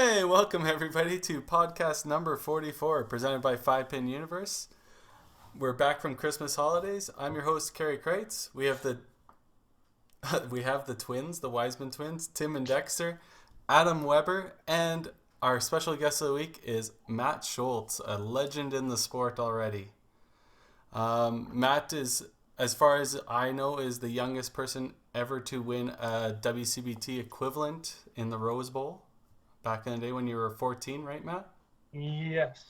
Hey, welcome everybody to podcast number 44, presented by 5-Pin Universe. We're back from Christmas holidays. I'm your host, Karie Kreutz. We have the twins, the Wiseman twins, Tim and Dexter, Adam Weber, and our special guest of the week is Matt Schultz, a legend in the sport already. Matt is, as far as I know, is the youngest person ever to win a WCBT equivalent in the Rose Bowl. Back in the day when you were 14, right, Matt? Yes.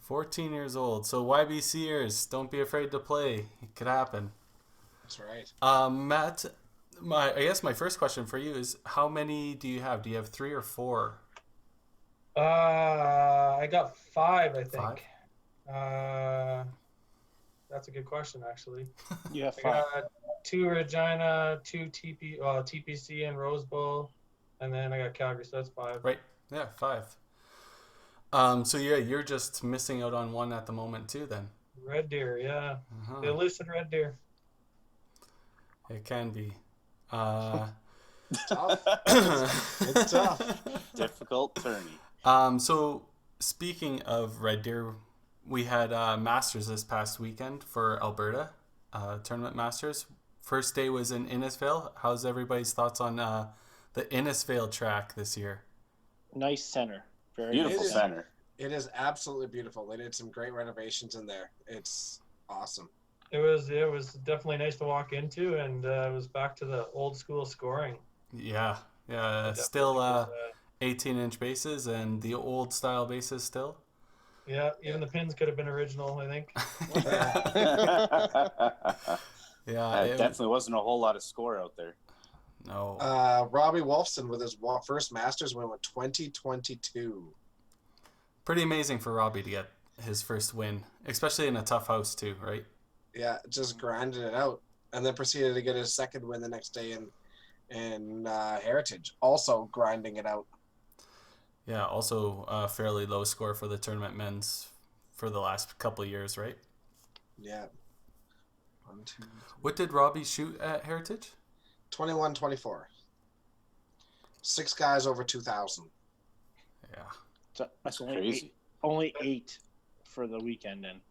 14 years old. So YBCers, don't be afraid to play. It could happen. That's right. Matt, I guess my first question for you is, how many do you have? Do you have 3 or 4? I got 5, I think. 5? That's a good question, actually. You have I 5. got 2 Regina, 2 TPC and Rose Bowl, and then I got Calgary, so that's 5. Right. Yeah, 5. So yeah, you're just missing out on one at the moment too, then. Red Deer, yeah. Uh-huh. The elusive Red Deer. It can be. Tough. It's tough. Difficult tourney. So speaking of Red Deer, we had Masters this past weekend for Alberta, Tournament Masters. First day was in Innisfail. How's everybody's thoughts on the Innisfail track this year? Nice center. Very Beautiful nice center. It is absolutely beautiful. They did some great renovations in there. It's awesome. It was definitely nice to walk into, and it was back to the old school scoring. Yeah. Still 18-inch bases and the old style bases still. Yeah, even the pins could have been original, I think. Yeah, it definitely wasn't a whole lot of score out there. No. Robbie Wolfson with his first Masters win with 2022. Pretty amazing for Robbie to get his first win, especially in a tough house too, right? Yeah, just grinded it out, and then proceeded to get his second win the next day in Heritage, also grinding it out. Yeah, also a fairly low score for the tournament men's for the last couple of years, right? Yeah. 1, 2, 3. What did Robbie shoot at Heritage? 21-24. 6 guys over 2,000. Yeah. So that's Crazy. Only 8 for the weekend then.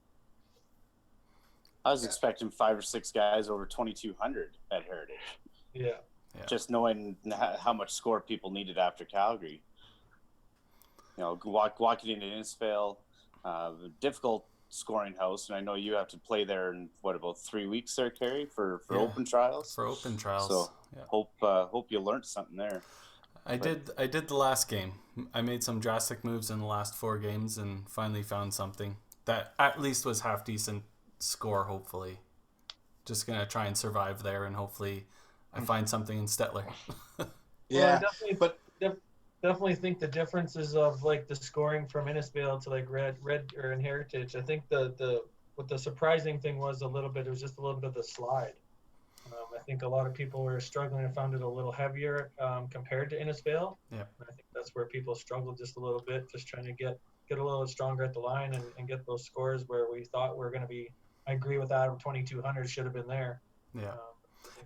I was expecting 5 or 6 guys over 2,200 at Heritage. Yeah. Just knowing how much score people needed after Calgary. You know, walking into Innisfail, difficult scoring house, and I know you have to play there in about 3 weeks there, Karie, for open trials. For open trials. So yeah. hope you learned something there. I did the last game. I made some drastic moves in the last 4 games and finally found something that at least was half decent score, hopefully. Just gonna try and survive there, and hopefully I find something in Stettler. Yeah, well, definitely think the differences of like the scoring from Innisfail to like Red or in Heritage. I think what the surprising thing was it was just a little bit of the slide. I think a lot of people were struggling and found it a little heavier compared to Innisfail. Yeah, I think that's where people struggled just a little bit, just trying to get a little stronger at the line and get those scores where we thought we were going to be. I agree with Adam. 2,200 should have been there. Yeah.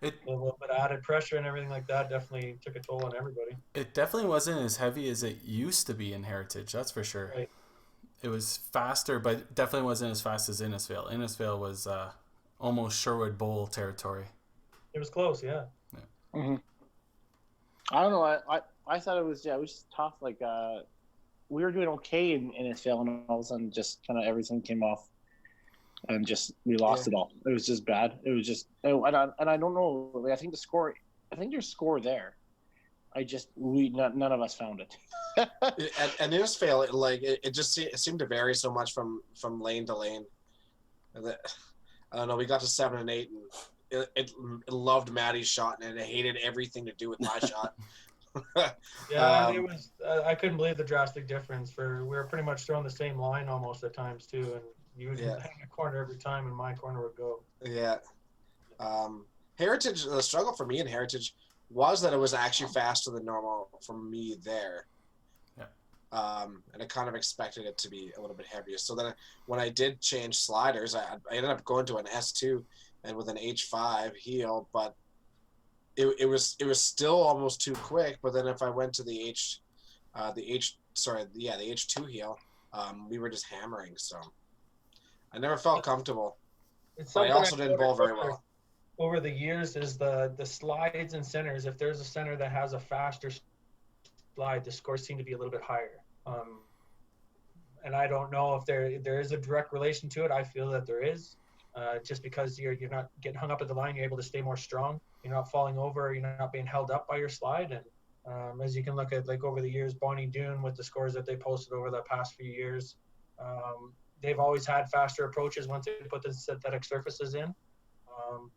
A little bit of added pressure and everything like that definitely took a toll on everybody. It definitely wasn't as heavy as it used to be in Heritage, that's for sure. Right. It was faster, but definitely wasn't as fast as Innisfail. Innisfail was almost Sherwood Bowl territory. It was close, yeah. Mm-hmm. I don't know. I thought it was just tough. Like we were doing okay in Innisfail, and all of a sudden, just kind of everything came off. And just we lost it all. It was just bad. It was just and I don't know. Like, I think there's score there. None of us found it. and Innisfail, it seemed to vary so much from lane to lane. I don't know. We got to 7 and 8, and it loved Maddie's shot, and it hated everything to do with my shot. Yeah, it was. I couldn't believe the drastic difference. We were pretty much throwing the same line almost at times too, and you would hang a corner every time, and my corner would go. Yeah. Heritage, the struggle for me in Heritage was that it was actually faster than normal for me there. Yeah. And I kind of expected it to be a little bit heavier. So then when I did change sliders, I ended up going to an S2 and with an H5 heel, but it was still almost too quick. But then if I went to the the H2 heel, we were just hammering. So I never felt comfortable. It's But I something also didn't bowl very well. over the years is the slides and centers. If there's a center that has a faster slide, the scores seem to be a little bit higher. And I don't know if there is a direct relation to it. I feel that there is, just because you're not getting hung up at the line. You're able to stay more strong. You're not falling over. You're not being held up by your slide. And as you can look at, like, over the years, Bonnie Doon with the scores that they posted over the past few years, they've always had faster approaches once they put the synthetic surfaces in.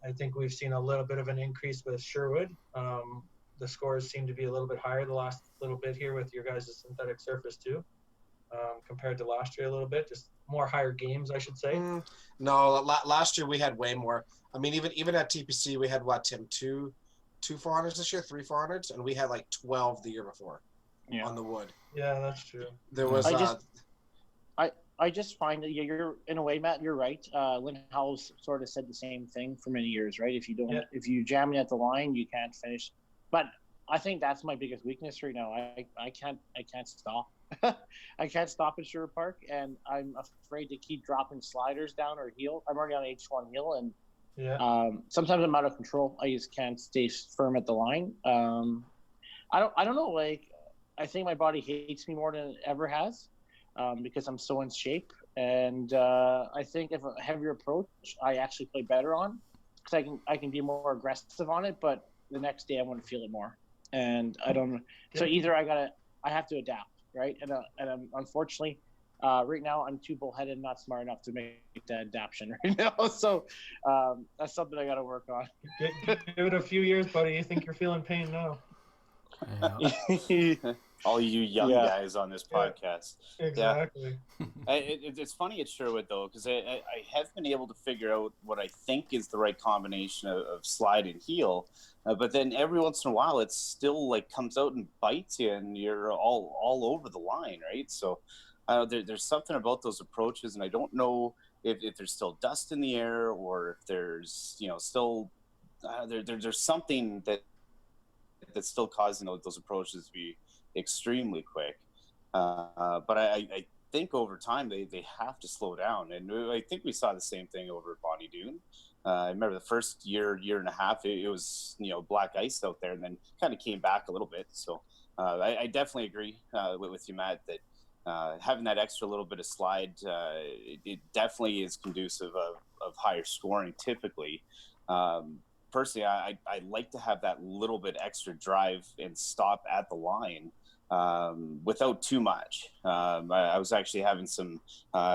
I think we've seen a little bit of an increase with Sherwood. The scores seem to be a little bit higher the last little bit here with your guys' synthetic surface too, compared to last year a little bit. Just more higher games, I should say. No, last year we had way more. I mean, even at TPC, we had what, Tim, two 400s this year, 3 400s, and we had like 12 the year before on the wood. Yeah, that's true. There was. I just find that you're, in a way, Matt, you're right. Lynn Howells sort of said the same thing for many years, right? If you jam it at the line, you can't finish. But I think that's my biggest weakness right now. I can't stop. I can't stop at Sherwood Park, and I'm afraid to keep dropping sliders down or heel. I'm already on H1 heel, and sometimes I'm out of control. I just can't stay firm at the line. I don't know. Like, I think my body hates me more than it ever has. Because I'm so in shape, and I think if a heavier approach, I actually play better on, because I can be more aggressive on it. But the next day, I want to feel it more, and I don't. So either I have to adapt, right? And I'm, unfortunately, right now I'm too bullheaded and not smart enough to make that adaptation right now. So that's something I got to work on. Give it a few years, buddy. You think you're feeling pain now? Yeah. All you young guys on this podcast. Exactly. It's funny at Sherwood, though, because I have been able to figure out what I think is the right combination of slide and heel, but then every once in a while it still like comes out and bites you, and you're all over the line, right? So there's something about those approaches, and I don't know if there's still dust in the air, or if there's still there's something that's still causing those approaches to be extremely quick, but I think over time they have to slow down, and I think we saw the same thing over at Bonnie Doon. I remember the first year and a half, it was black ice out there, and then kind of came back a little bit. So I definitely agree with you, Matt, that having that extra little bit of slide, it definitely is conducive of higher scoring typically. Personally, I like to have that little bit extra drive and stop at the line without too much. I was actually having some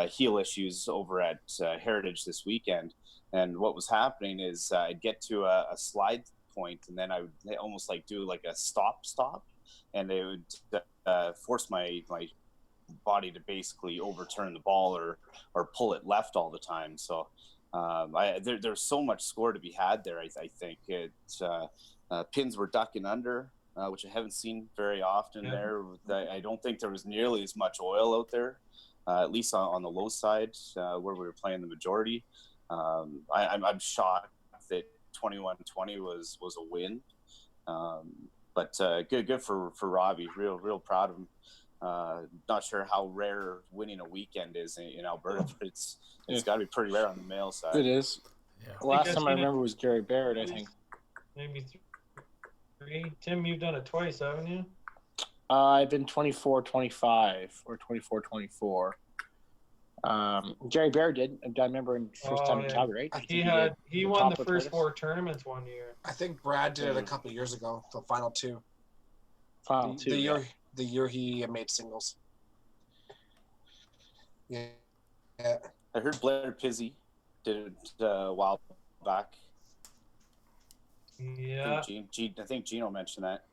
heel issues over at Heritage this weekend, and what was happening is I'd get to a slide point, and then I would almost like do like a stop, and they would force my body to basically overturn the ball or pull it left all the time. So there's so much score to be had there. I think pins were ducking under, which I haven't seen very often there. I don't think there was nearly as much oil out there, at least on the low side where we were playing the majority. I'm shocked that 21-20 was a win, but good for Robbie. Real proud of him. Not sure how rare winning a weekend is in Alberta, but it's got to be pretty rare on the male side. It is. Yeah. The last time I remember was Gary Barrett, I think. Maybe 3. Tim, you've done it twice, haven't you? I've been 24-25 or 24-24. Gary Barrett did. I remember in first time in Calgary, right? He won the first 4 tournaments one year. I think Brad did it a couple of years ago, the final 2. The year he made singles. Yeah. I heard Blair Pizzi did it a while back. Yeah. I think Gino mentioned that.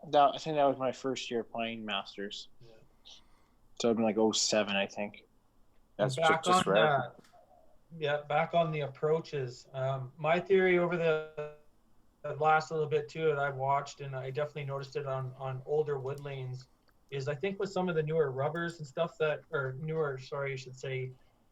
I think that was my first year playing Masters. Yeah. So it'd been like 07, I think. That's back just on rare. back on the approaches. My theory over the last little bit too that I've watched, and I definitely noticed it on older wood lanes, is I think with some of the newer rubbers and stuff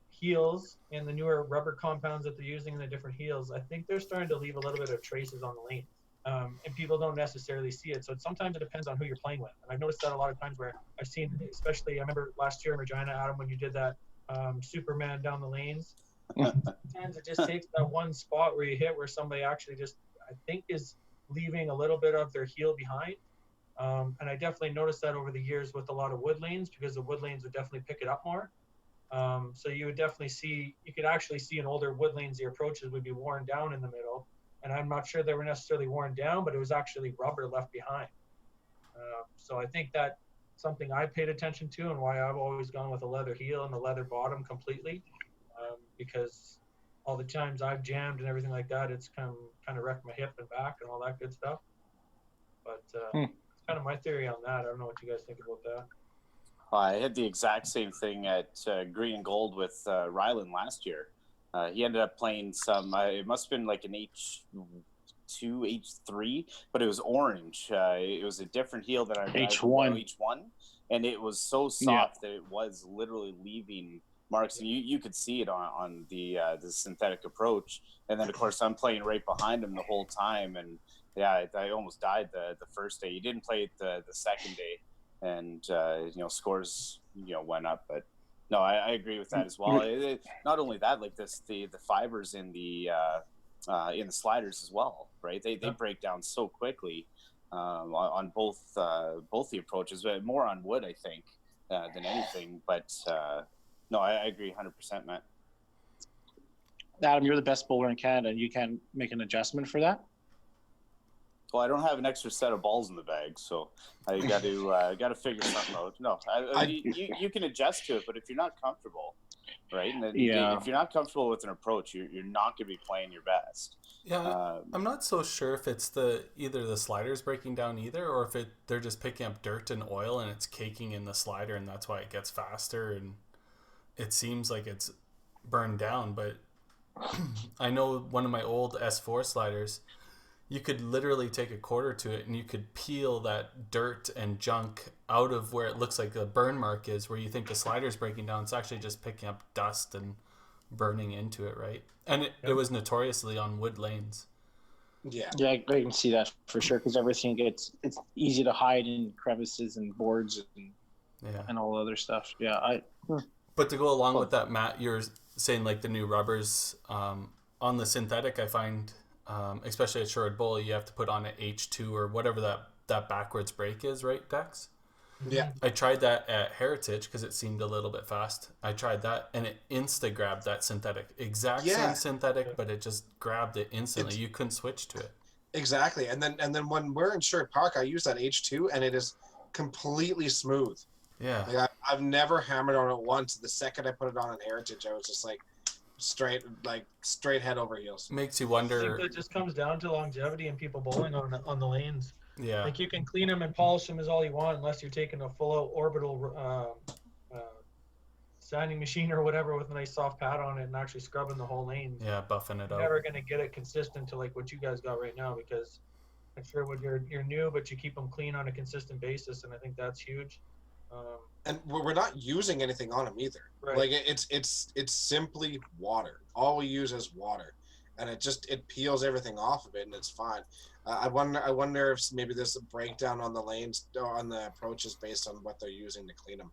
heels and the newer rubber compounds that they're using in the different heels, I think they're starting to leave a little bit of traces on the lane. and people don't necessarily see it. So sometimes it depends on who you're playing with. And I've noticed that a lot of times where I've seen, especially I remember last year in Regina, Adam, when you did that Superman down the lanes. Sometimes it just takes that one spot where you hit where somebody actually just, I think, is leaving a little bit of their heel behind. And I definitely noticed that over the years with a lot of wood lanes, because the wood lanes would definitely pick it up more. So you would definitely see, you could actually see in older wood lanes, the approaches would be worn down in the middle. And I'm not sure they were necessarily worn down, but it was actually rubber left behind. So I think that's something I paid attention to, and why I've always gone with a leather heel and a leather bottom completely, because all the times I've jammed and everything like that, it's kind of wrecked my hip and back and all that good stuff. But it's kind of my theory on that. I don't know what you guys think about that. I had the exact same thing at Green and Gold with Ryland last year. He ended up playing some, it must have been like an H2, H3, but it was orange. It was a different heel than I H1. H1, and it was so soft that it was literally leaving marks, and you could see it on the synthetic approach. And then, of course, I'm playing right behind him the whole time, and yeah, I almost died the first day. He didn't play it the second day, and scores went up, but. No, I agree with that as well. Not only that, like the fibers in the sliders as well, right? They break down so quickly on both the approaches, but more on wood, I think, than anything. But no, I agree 100%, Matt. Adam, you're the best bowler in Canada, and you can make an adjustment for that. Well, I don't have an extra set of balls in the bag, so I got to figure something out. No, you can adjust to it, but if you're not comfortable, right? And then if you're not comfortable with an approach, you're not going to be playing your best. Yeah, I'm not so sure if it's either the sliders breaking down either, or if they're just picking up dirt and oil and it's caking in the slider, and that's why it gets faster and it seems like it's burned down. But I know one of my old S4 sliders, you could literally take a quarter to it and you could peel that dirt and junk out of where it looks like a burn mark is, where you think the slider's breaking down. It's actually just picking up dust and burning into it, right? And it was notoriously on wood lanes. Yeah, I can see that for sure, because everything it's easy to hide in crevices and boards and all other stuff. But to go along with that, Matt, you're saying like the new rubbers on the synthetic, I find especially at Sherwood Bowl, you have to put on an H2 or whatever that backwards brake is, right, Dex? Yeah. I tried that at Heritage because it seemed a little bit fast. I tried that and it insta-grabbed that synthetic. Same synthetic, but it just grabbed it instantly. You couldn't switch to it. Exactly. And then when we're in Sherwood Park, I use that H2 and it is completely smooth. Yeah. Like I've never hammered on it once. The second I put it on at Heritage, I was just like straight head over heels. Makes you wonder. I think that just comes down to longevity and people bowling on the lanes. Yeah. Like you can clean them and polish them as all you want, unless you're taking a full out orbital sanding machine or whatever with a nice soft pad on it and actually scrubbing the whole lane. Yeah, buffing it You're out. never gonna get it consistent to like what you guys got right now, because I'm sure when you're new, but you keep them clean on a consistent basis, and I think that's huge. And we're not using anything on them either. Right. Like it's simply water. All we use is water, and it peels everything off of it, and it's fine. I wonder if maybe there's a breakdown on the lanes or on the approaches based on what they're using to clean them,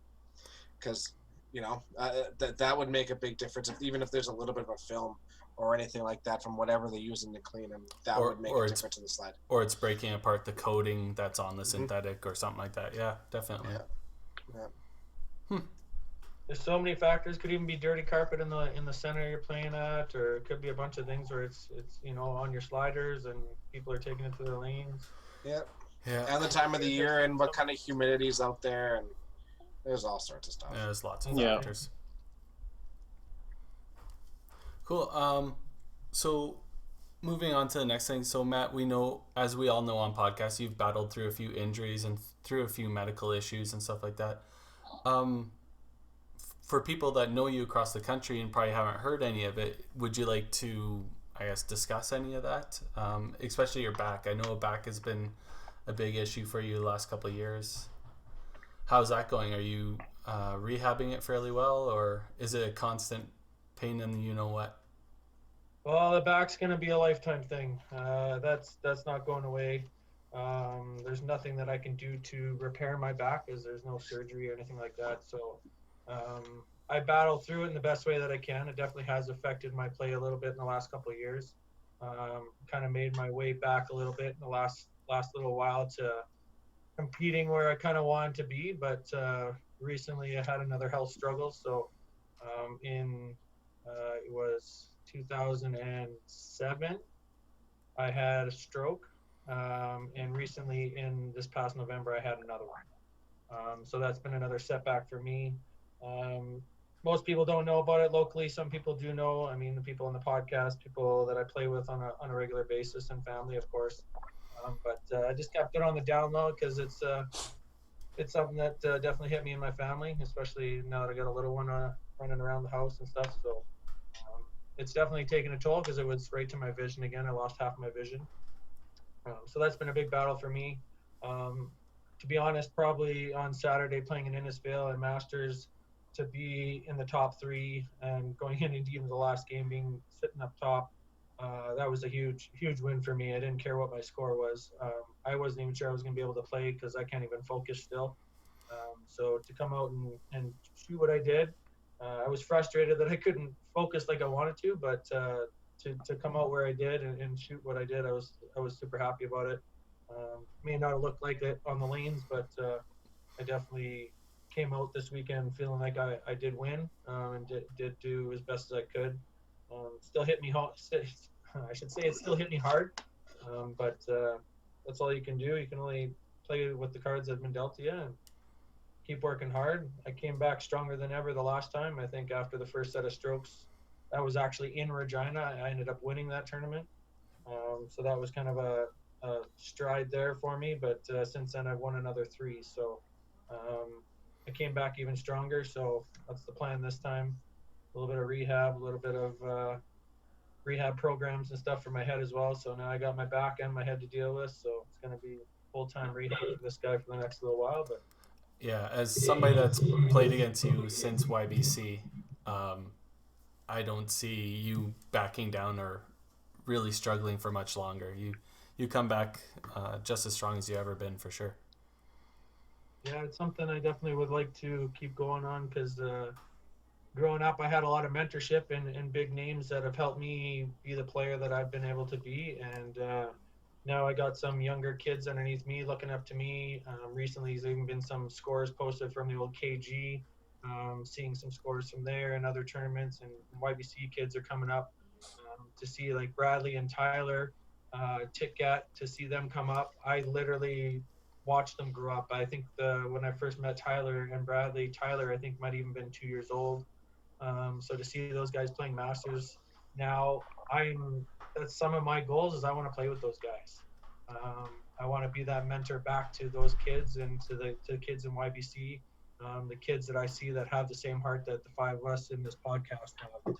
because that would make a big difference. Even if there's a little bit of a film or anything like that from whatever they're using to clean them, that would make a difference in the slide. Or it's breaking apart the coating that's on the synthetic or something like that. Yeah, definitely. Yeah. There's so many factors. Could even be dirty carpet in the center you're playing at, or it could be a bunch of things where it's on your sliders and people are taking it to their lanes. Yeah. Yeah. And the time of the year and what kind of humidity's out there, and there's all sorts of stuff. Yeah, there's lots of factors. Cool. So moving on to the next thing. So Matt, we know, as we all know on podcasts, you've battled through a few injuries and through a few medical issues and stuff like that. For people that know you across the country and probably haven't heard any of it, would you like to, I guess, discuss any of that? Especially your back. I know back has been a big issue for you the last couple of years. How's that going? Are you rehabbing it fairly well, or is it a constant pain in the you-know-what? Well, the back's going to be a lifetime thing. That's not going away. There's nothing that I can do to repair my back, as there's no surgery or anything like that. So I battle through it in the best way that I can. It definitely has affected my play a little bit in the last couple of years. Kind of made my way back a little bit in the last little while to competing where I kind of wanted to be, but recently I had another health struggle. So in it was 2007, I had a stroke, and recently in this past November I had another one. So that's been another setback for me. Most people don't know about it locally. Some people do know. I mean, the people on the podcast, people that I play with on a regular basis, and family, of course. But I just kept it on the down low because it's something that definitely hit me and my family, especially now that I got a little one running around the house and stuff. So it's definitely taken a toll because it was right to my vision again. I lost half of my vision. So that's been a big battle for me. To be honest, probably on Saturday playing in Innisfail and Masters, to be in the top three and going into even the last game being sitting up top, that was a huge win for me. I didn't care what my score was. I wasn't even sure I was going to be able to play because I can't even focus still. So to come out and shoot what I did, I was frustrated that I couldn't focus like I wanted to, but to come out where I did and shoot what I did, I was super happy about it. May not have looked like it on the lanes, but I definitely came out this weekend feeling like I did win, and did do as best as I could. Still hit me hard. I should say it still hit me hard, but that's all you can do. You can only play with the cards that have been dealt to you and keep working hard. I came back stronger than ever the last time. I think after the first set of strokes, that was actually in Regina. I ended up winning that tournament. So that was kind of a stride there for me. But since then, I've won another 3. So I came back even stronger. So that's the plan this time. A little bit of rehab, a little bit of rehab programs and stuff for my head as well. So now I got my back and my head to deal with. So it's going to be full-time rehab for this guy for the next little while. But Yeah, as somebody that's played against you since YBC, I don't see you backing down or really struggling for much longer. You come back just as strong as you ever been, for sure. yeah, it's something I definitely would like to keep going on because growing up, I had a lot of mentorship and big names that have helped me be the player that I've been able to be. And now I got some younger kids underneath me looking up to me. Recently, there's even been some scores posted from the old KG, seeing some scores from there and other tournaments. And YBC kids are coming up to see like Bradley and Tyler, Titgat, to see them come up. I literally watched them grow up. I think when I first met Tyler and Bradley, Tyler I think might even been 2 years old. So to see those guys playing Masters now, that's some of my goals is I want to play with those guys. I want to be that mentor back to those kids and to the kids in YBC, the kids that I see that have the same heart that the 5 of us in this podcast have.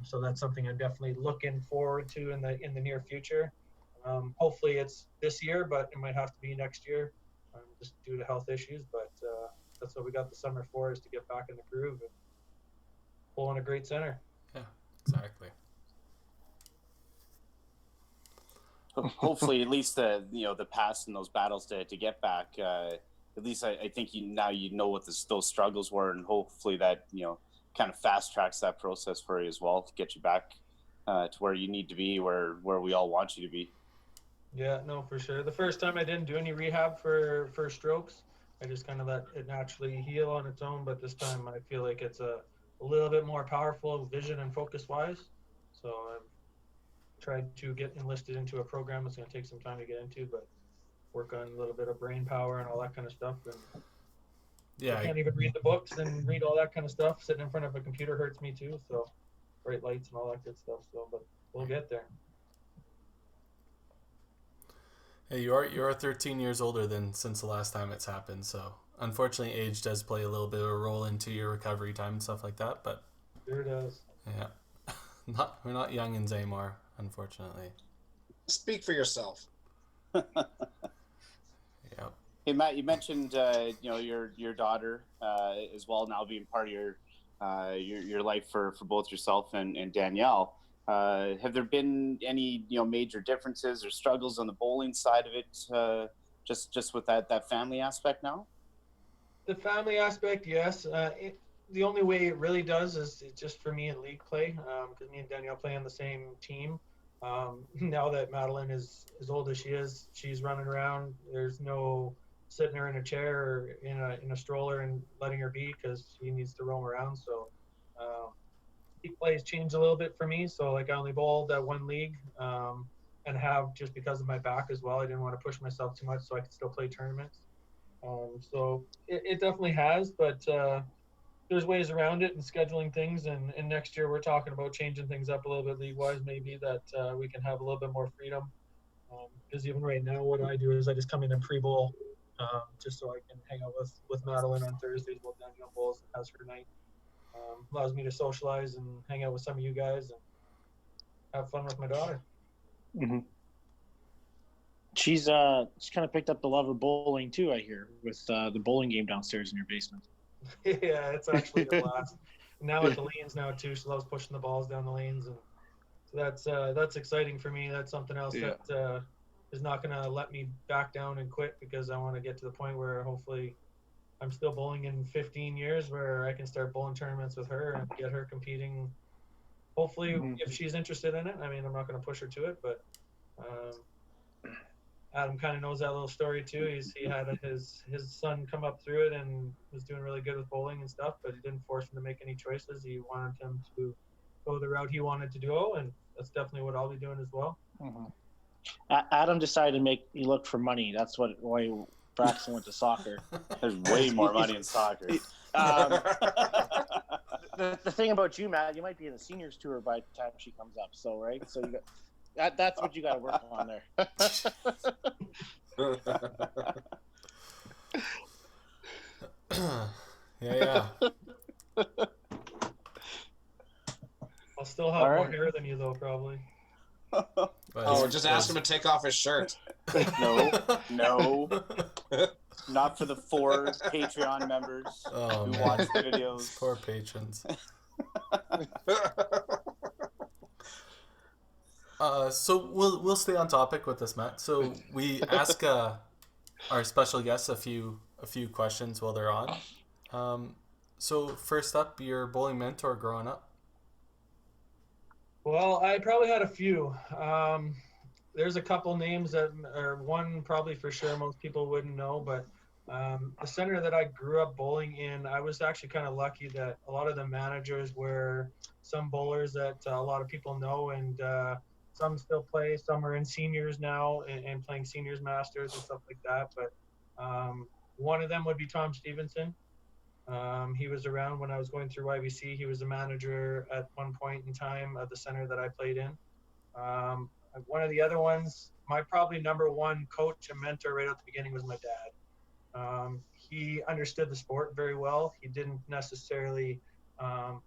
So that's something I'm definitely looking forward to in the near future. Hopefully it's this year, but it might have to be next year, just due to health issues. But that's what we got the summer for, is to get back in the groove and pull in a great center. Yeah, exactly. Hopefully, at least the past and those battles to get back. At least I think now you know what those struggles were, and hopefully that kind of fast tracks that process for you as well to get you back to where you need to be, where we all want you to be. Yeah, no, for sure. The first time I didn't do any rehab for strokes. I just kind of let it naturally heal on its own. But this time I feel like it's a little bit more powerful vision and focus wise. So I've tried to get enlisted into a program. It's going to take some time to get into, but work on a little bit of brain power and all that kind of stuff. And Yeah, I can't even read the books and read all that kind of stuff. Sitting in front of a computer hurts me too. So bright lights and all that good stuff. So, but we'll get there. Hey, you're 13 years older than since the last time it's happened, so unfortunately age does play a little bit of a role into your recovery time and stuff like that, but Sure does. yeah. We're not youngins anymore, unfortunately. Speak for yourself. Yeah. Hey Matt, you mentioned your daughter as well now being part of your life for both yourself and Danielle. Have there been any major differences or struggles on the bowling side of it? Just with that family aspect now. The family aspect, yes. The only way it really does is just for me in league play, because me and Danielle play on the same team. Now that Madeline is as old as she is, she's running around. There's no sitting her in a chair or in a stroller and letting her be, because she needs to roam around. So league play has changed a little bit for me. So like I only bowled that one league, and have, just because of my back as well. I didn't want to push myself too much, so I could still play tournaments. So it definitely has, but there's ways around it and scheduling things. And next year we're talking about changing things up a little bit league-wise, maybe that we can have a little bit more freedom. Because even right now, what I do is I just come in and pre-bowl, just so I can hang out with Madeline on Thursdays while Danielle bowls and has her night. Allows me to socialize and hang out with some of you guys and have fun with my daughter. Mm-hmm. She's kind of picked up the love of bowling too, I hear, with the bowling game downstairs in your basement. Yeah, it's actually a blast. Now at the lanes now too, she loves pushing the balls down the lanes, and so that's exciting for me. That's something else that is not going to let me back down and quit, because I want to get to the point where hopefully I'm still bowling in 15 years, where I can start bowling tournaments with her and get her competing. Hopefully, if she's interested in it. I mean, I'm not going to push her to it, but Adam kind of knows that little story too. He had his son come up through it and was doing really good with bowling and stuff, but he didn't force him to make any choices. He wanted him to go the route he wanted to go, and that's definitely what I'll be doing as well. Mm-hmm. Adam decided to he looked for money. That's why Braxton went to soccer. There's way more money in soccer. The thing about you, Matt, you might be in the seniors tour by the time she comes up. So right, so you got that's what you got to work on there. Yeah. I'll still have more hair than you though, probably. Just ask him to take off his shirt. No. Not for the 4 Patreon members who watch the videos. Poor patrons. So we'll stay on topic with this, Matt. So we ask our special guests a few questions while they're on. So first up, your bowling mentor growing up. Well, I probably had a few. There's a couple names that are one probably for sure most people wouldn't know, but the center that I grew up bowling in, I was actually kind of lucky that a lot of the managers were some bowlers that a lot of people know, and some still play. Some are in seniors now and playing seniors masters and stuff like that. But one of them would be Tom Stevenson. He was around when I was going through YBC. He was a manager at one point in time at the center that I played in. One of the other ones, my probably number one coach and mentor right at the beginning was my dad. He understood the sport very well. He didn't necessarily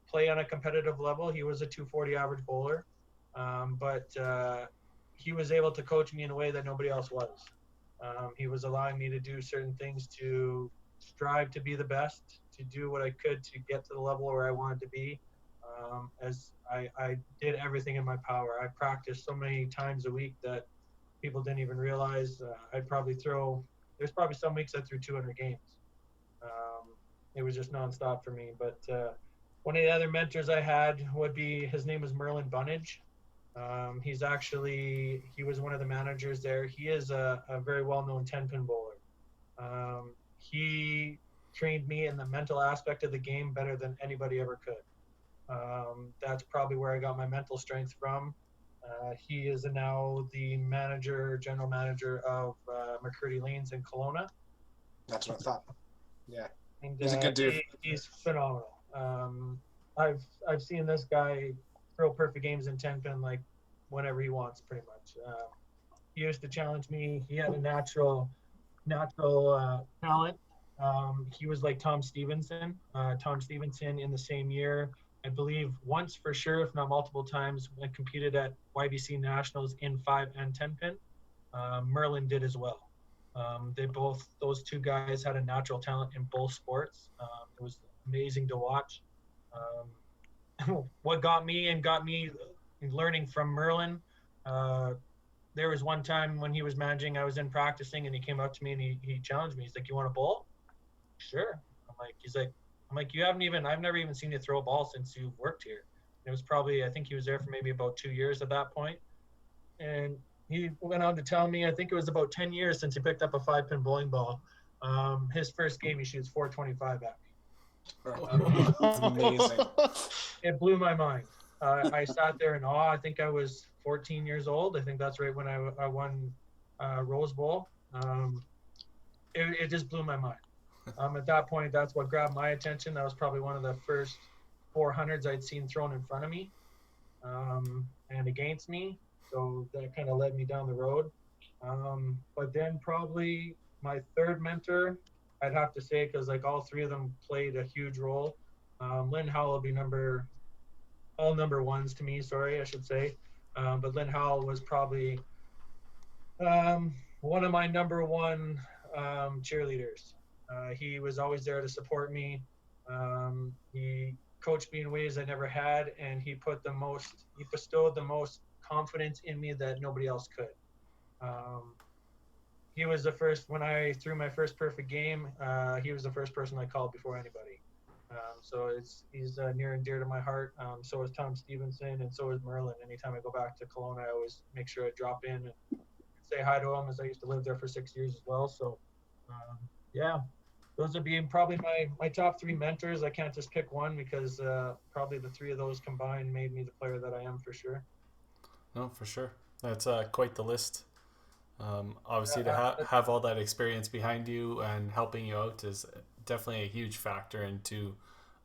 play on a competitive level. He was a 240 average bowler, but he was able to coach me in a way that nobody else was. He was allowing me to do certain things to strive to be the best, to do what I could to get to the level where I wanted to be. As I did everything in my power. I practiced so many times a week that people didn't even realize. There's probably some weeks I threw 200 games. It was just nonstop for me. But one of the other mentors I had would be, his name was Merlin Bunnage. He was one of the managers there. He is a very well-known 10-pin bowler. He trained me in the mental aspect of the game better than anybody ever could. That's probably where I got my mental strength from. He is now the general manager of McCurdy Lanes in Kelowna. That's what I thought. Yeah, and, he's a good dude. He's phenomenal. I've seen this guy throw perfect games in 10-pin like whenever he wants, pretty much. He used to challenge me. He had a natural talent. He was like Tom Stevenson. Tom Stevenson in the same year, I believe once for sure, if not multiple times, when competed at YBC Nationals in 5 and 10-pin. Merlin did as well. Those two guys had a natural talent in both sports. It was amazing to watch. What got me learning from Merlin. There was one time when he was managing, I was in practicing, and he came up to me and he challenged me. He's like, "You want a bowl?" Sure. I'm like, I've never even seen you throw a ball since you've worked here. It was probably, I think he was there for maybe about 2 years at that point. And he went on to tell me, I think it was about 10 years since he picked up a 5-pin bowling ball. His first game, he shoots 425 at me. That's amazing. It blew my mind. I sat there in awe. I think I was 14 years old. I think that's right when I won Rose Bowl. It just blew my mind. At that point, that's what grabbed my attention. That was probably one of the first 400s I'd seen thrown in front of me and against me. So that kind of led me down the road. But then probably my third mentor, I'd have to say, because like all three of them played a huge role. Lynn Howell would be all number ones to me, sorry, I should say. But Lynn Howell was probably one of my number one cheerleaders. He was always there to support me. He coached me in ways I never had, and he bestowed the most confidence in me that nobody else could. He was the first, when I threw my first perfect game, he was the first person I called before anybody. So he's near and dear to my heart. So is Tom Stevenson, and so is Merlin. Anytime I go back to Kelowna, I always make sure I drop in and say hi to him, as I used to live there for 6 years as well. So, yeah, those would be probably my top three mentors. I can't just pick one because probably the three of those combined made me the player that I am for sure. No, for sure. That's quite the list. Obviously, to have all that experience behind you and helping you out is definitely a huge factor into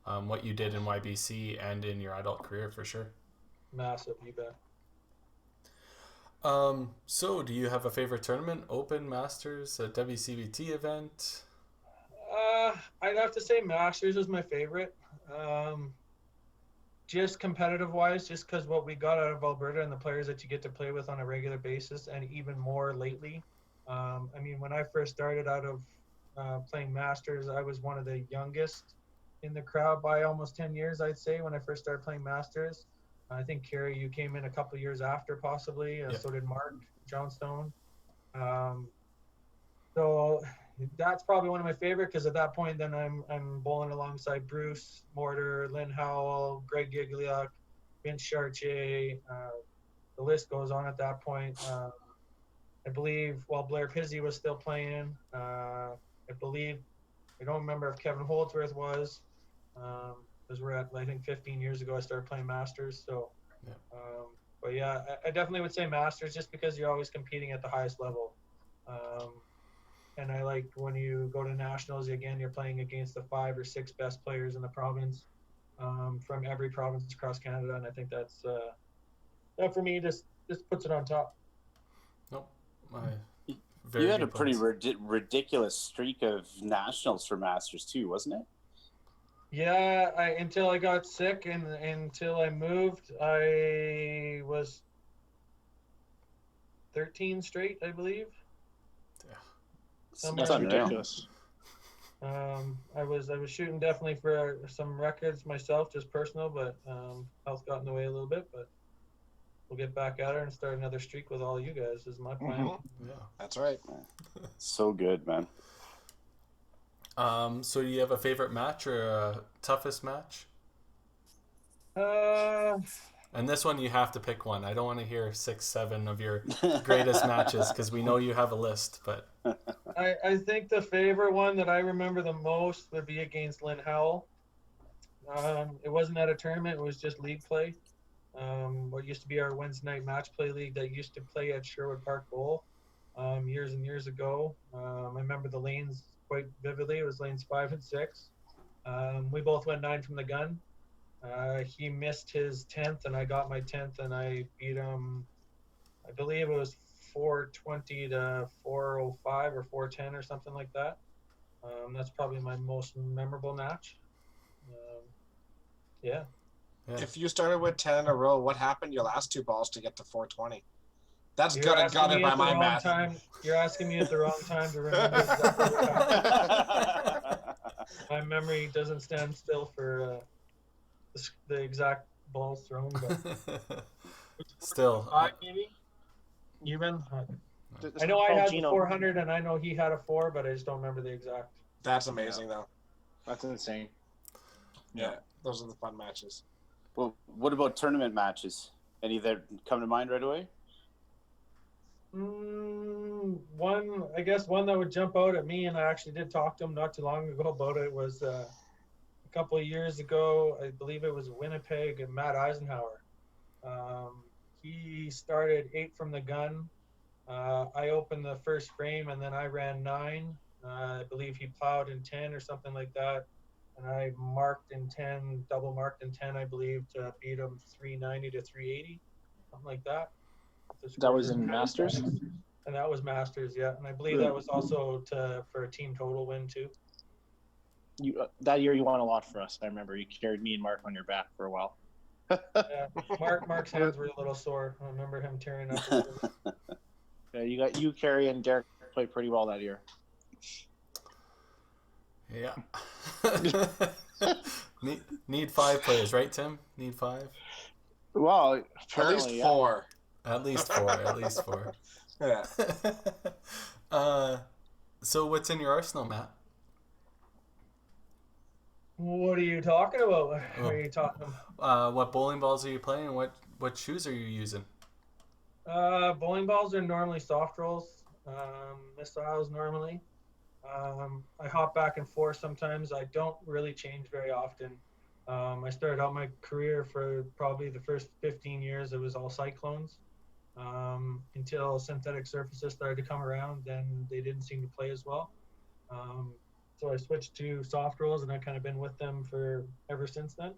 what you did in YBC and in your adult career for sure. Massive, you bet. So do you have a favorite tournament? Open, Masters, a WCBT event? I'd have to say Masters is my favorite. Just competitive wise, just because what we got out of Alberta and the players that you get to play with on a regular basis, and even more lately. I mean, when I first started out of playing Masters, I was one of the youngest in the crowd by almost 10 years, I'd say, when I first started playing Masters. I think, Karie, you came in a couple of years after, possibly. Yep. So did Mark Johnstone. So that's probably one of my favorite, because at that point, then I'm bowling alongside Bruce Mortar, Lynn Howell, Greg Gigliuk, Vince Chartier. The list goes on at that point. I believe while Blair Pizzi was still playing, I don't remember if Kevin Holdsworth was, because we're at, I think 15 years ago I started playing Masters. So, yeah. But yeah, I definitely would say Masters, just because you're always competing at the highest level. And I like when you go to nationals, again, you're playing against the 5 or 6 best players in the province, from every province across Canada. And I think that's, that for me just puts it on top. Nope. You had a pretty ridiculous streak of nationals for Masters too, wasn't it? Yeah, until I got sick and until I moved, I was 13 straight, I believe. That's ridiculous. I was shooting definitely for some records myself, just personal, but health got in the way a little bit. But we'll get back at her and start another streak with all you guys. Is my plan. Mm-hmm. Yeah, that's right. So good, man. So do you have a favorite match or a toughest match? And this one you have to pick one. I don't want to hear 6, 7 of your greatest matches, because we know you have a list. But I think the favorite one that I remember the most would be against Lynn Howell. It wasn't at a tournament; it was just league play. What used to be our Wednesday night match play league that used to play at Sherwood Park Bowl years and years ago. I remember the lanes quite vividly. It was lanes 5 and 6. We both went 9 from the gun. He missed his 10th, and I got my 10th, and I beat him. I believe it was 420 to 405 or 410 or something like that. That's probably my most memorable match. Yeah. If you started with 10 in a row, what happened your last 2 balls to get to 420? That's You're good and asking gutted me by at the my wrong math. time. You're asking me at the wrong time to remember exactly what happened. My memory doesn't stand still for the exact balls thrown. But still. 5 maybe? Even? Just I know I call had Gino. the 400 and I know he had a 4, but I just don't remember the exact. That's amazing, though. That's insane. Yeah, those are the fun matches. Well, what about tournament matches? Any that come to mind right away? I guess one that would jump out at me, and I actually did talk to him not too long ago about it, was a couple of years ago. I believe it was Winnipeg and Matt Eisenhower. He started 8 from the gun. I opened the first frame, and then I ran 9. I believe he plowed in 10 or something like that. And I marked in 10, double marked in 10, I believe, to beat him 390 to 380, something like that. That was in Masters? And that was Masters, yeah. And I believe that was also for a team total win, too. That year you won a lot for us. I remember you carried me and Mark on your back for a while. Yeah, Mark's hands were a little sore. I remember him tearing up. A little bit. Yeah, you, Karie, and Derek played pretty well that year. Yeah. Need 5 players, right, Tim? Need 5? Well, At least 4. At least 4. At least 4. Yeah. So what's in your arsenal, Matt? What are you talking about? What are you talking about? What bowling balls are you playing? What shoes are you using? Bowling balls are normally soft rolls. Missiles normally. I hop back and forth sometimes. I don't really change very often. I started out my career for probably the first 15 years. It was all cyclones until synthetic surfaces started to come around. Then they didn't seem to play as well. So I switched to soft rolls, and I've kind of been with them for ever since then.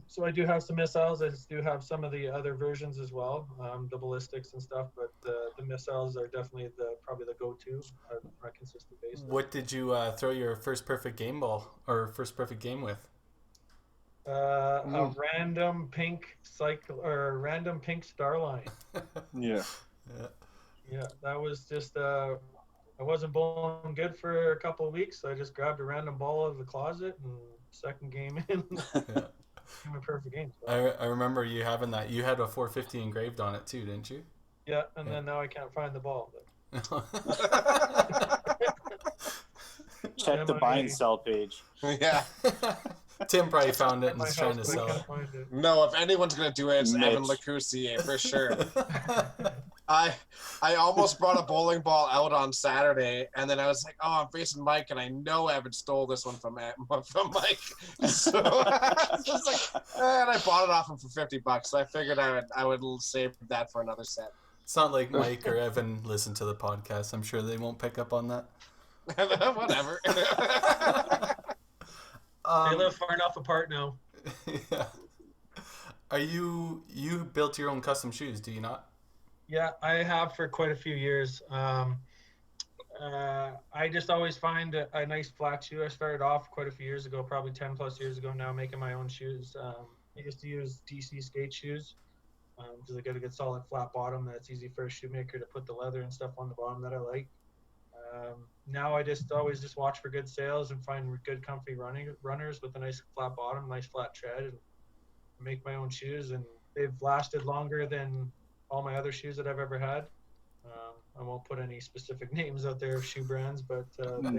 So I do have some missiles. I do have some of the other versions as well, the ballistics and stuff. But the missiles are definitely probably the go-to on a consistent basis. What did you throw your first perfect game ball or first perfect game with? A random pink random pink Starline. Yeah. Yeah, that was just I wasn't bowling good for a couple of weeks, so I just grabbed a random ball out of the closet and second game in. My perfect game. So. I remember you having that. You had a 450 engraved on it too, didn't you? Yeah, and then now I can't find the ball. Check the buy and sell page. Yeah. Tim probably found it and is trying to sell it. No, if anyone's gonna do it, it's Evan Lecoussier for sure. I almost brought a bowling ball out on Saturday, and then I was like, "Oh, I'm facing Mike, and I know Evan stole this one from Mike." So just like, and I bought it off him for $50. So I figured I would save that for another set. It's not like Mike or Evan listen to the podcast. I'm sure they won't pick up on that. Whatever. They live far enough apart now. Yeah. Are you built your own custom shoes? Do you not? Yeah, I have for quite a few years. I just always find a nice flat shoe. I started off quite a few years ago, probably 10 plus years ago now, making my own shoes. I used to use DC skate shoes because I got a good solid flat bottom that's easy for a shoemaker to put the leather and stuff on the bottom that I like. Now I always just watch for good sales and find good comfy runners with a nice flat bottom, nice flat tread, and make my own shoes. And they've lasted longer than all my other shoes that I've ever had. I won't put any specific names out there of shoe brands, but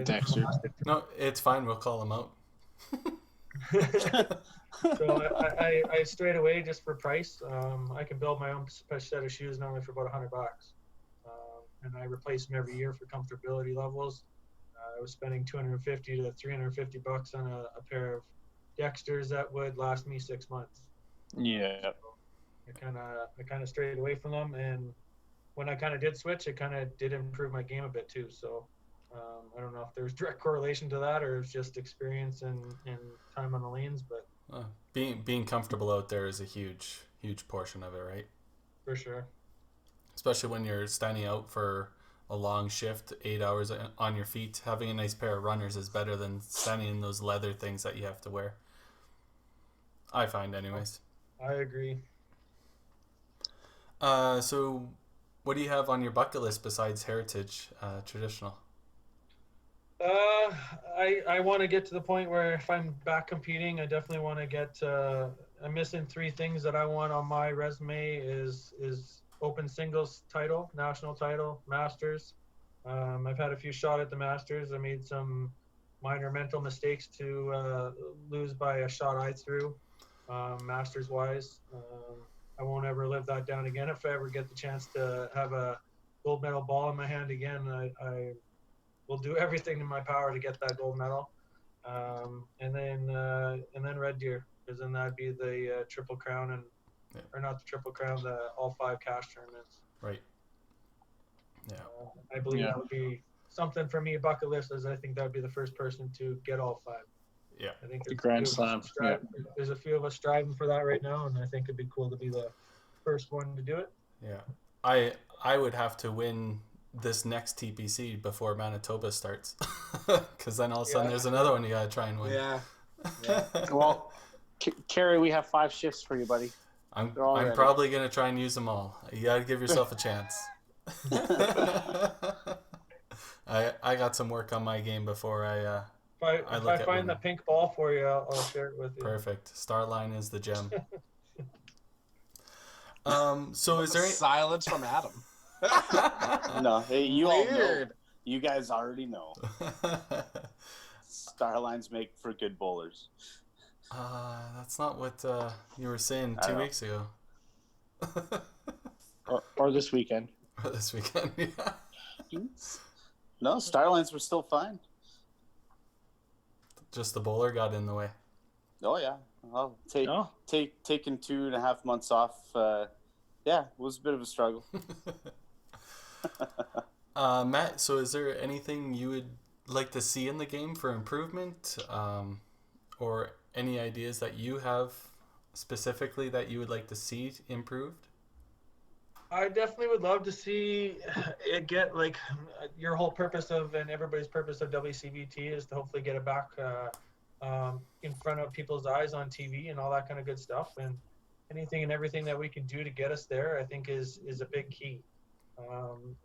Dexter. No, it's fine. We'll call them out. So I straight away, just for price, I can build my own set of shoes normally for about $100. And I replace them every year for comfortability levels. I was spending $250 to $350 on a pair of Dexters that would last me 6 months. Yeah. So I kind of strayed away from them, and when I kind of did switch, it kind of did improve my game a bit too. So I don't know if there's direct correlation to that or it's just experience and time on the lanes, but being comfortable out there is a huge portion of it, right? For sure. Especially when you're standing out for a long shift, 8 hours on your feet. Having a nice pair of runners is better than standing in those leather things that you have to wear. I find, anyways. I agree. So what do you have on your bucket list besides heritage, traditional? I want to get to the point where if I'm back competing, I definitely want to get I'm missing three things that I want on my resume is open singles title, national title, Masters. I've had a few shot at the Masters. I made some minor mental mistakes to lose by a shot I threw, Masters wise. I won't ever live that down again. If I ever get the chance to have a gold medal ball in my hand again, I will do everything in my power to get that gold medal. And then Red Deer, because then that'd be the Triple Crown or not the Triple Crown, the all 5 cash tournaments. Right. Yeah. I believe that would be something for me, bucket list, as I think that would be the first person to get all 5. Yeah. I think The Grand Slam. Yeah. There's a few of us striving for that right now, and I think it'd be cool to be the first one to do it. Yeah. I would have to win this next TPC before Manitoba starts, because then all of a sudden there's another one you gotta try and win. Yeah. Well, Karie, we have 5 shifts for you, buddy. I'm ready. probably gonna try and use them all. You gotta give yourself a chance. I got some work on my game before I If I find the pink ball for you, I'll share it with you. Perfect. Starline is the gem. So is there silence from Adam? No, hey, you all know. Weird. You guys already know. Starlines make for good bowlers. That's not what you were saying 2 weeks ago. or this weekend. Or this weekend, yeah. No, Starlines were still fine. Just the bowler got in the way. Oh yeah, well, taking 2.5 months off. Yeah, it was a bit of a struggle. Matt, so is there anything you would like to see in the game for improvement, or any ideas that you have specifically that you would like to see improved? I definitely would love to see it get, like, your whole purpose of, and everybody's purpose of WCBT is to hopefully get it back in front of people's eyes on TV and all that kind of good stuff. And anything and everything that we can do to get us there, I think is a big key.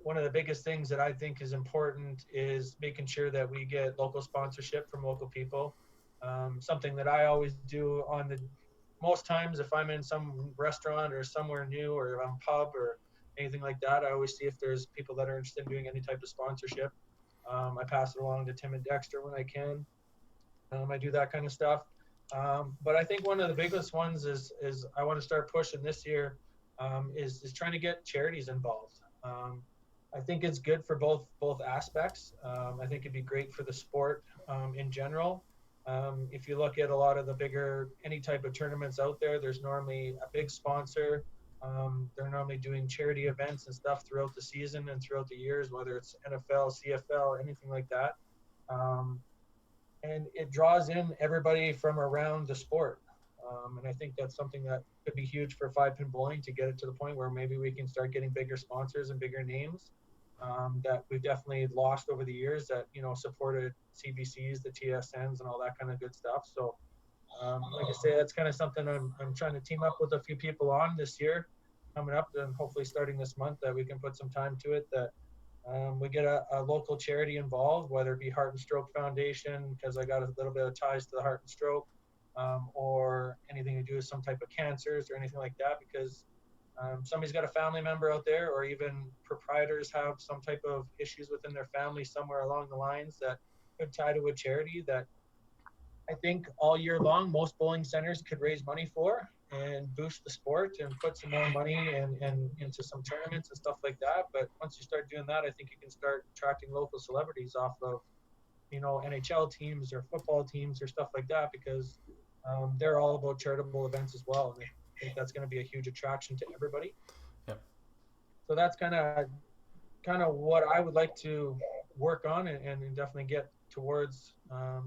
One of the biggest things that I think is important is making sure that we get local sponsorship from local people. Something that I always do most times if I'm in some restaurant or somewhere new or I'm pub or anything like that, I always see if there's people that are interested in doing any type of sponsorship. I pass it along to Tim and Dexter when I can. I do that kind of stuff. But I think one of the biggest ones is I want to start pushing this year is trying to get charities involved. I think it's good for both aspects. I think it'd be great for the sport in general. If you look at a lot of the bigger, any type of tournaments out there, there's normally a big sponsor. They're normally doing charity events and stuff throughout the season and throughout the years, whether it's NFL, CFL, anything like that. And it draws in everybody from around the sport. And I think that's something that could be huge for 5-pin bowling to get it to the point where maybe we can start getting bigger sponsors and bigger names that we've definitely lost over the years that, supported CBCs, the TSNs, and all that kind of good stuff. So, like I say, that's kind of something I'm trying to team up with a few people on this year coming up, and hopefully starting this month that we can put some time to it, that we get a local charity involved, whether it be Heart and Stroke Foundation, because I got a little bit of ties to the Heart and Stroke, or anything to do with some type of cancers or anything like that, because somebody's got a family member out there, or even proprietors have some type of issues within their family somewhere along the lines that could tie to a charity that I think all year long most bowling centers could raise money for and boost the sport and put some more money and into some tournaments and stuff like that. But once you start doing that, I think you can start attracting local celebrities off of, NHL teams or football teams or stuff like that, because they're all about charitable events as well. And I think that's going to be a huge attraction to everybody. Yep. So that's kind of what I would like to work on and definitely get towards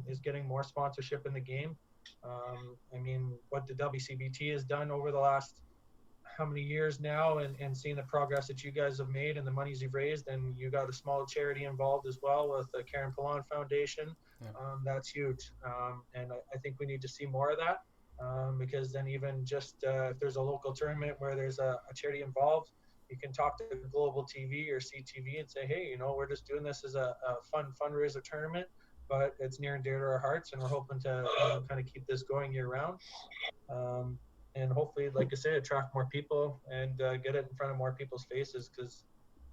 is getting more sponsorship in the game. I mean, what the WCBT has done over the last how many years now, and seeing the progress that you guys have made and the monies you've raised, and you got a small charity involved as well with the Karen Pallon Foundation. Yeah. That's huge. And I think we need to see more of that, because then even just if there's a local tournament where there's a charity involved, you can talk to Global TV or CTV and say, hey, we're just doing this as a fun fundraiser tournament, but it's near and dear to our hearts, and we're hoping to kind of keep this going year round. and hopefully, like I say, attract more people and get it in front of more people's faces. Because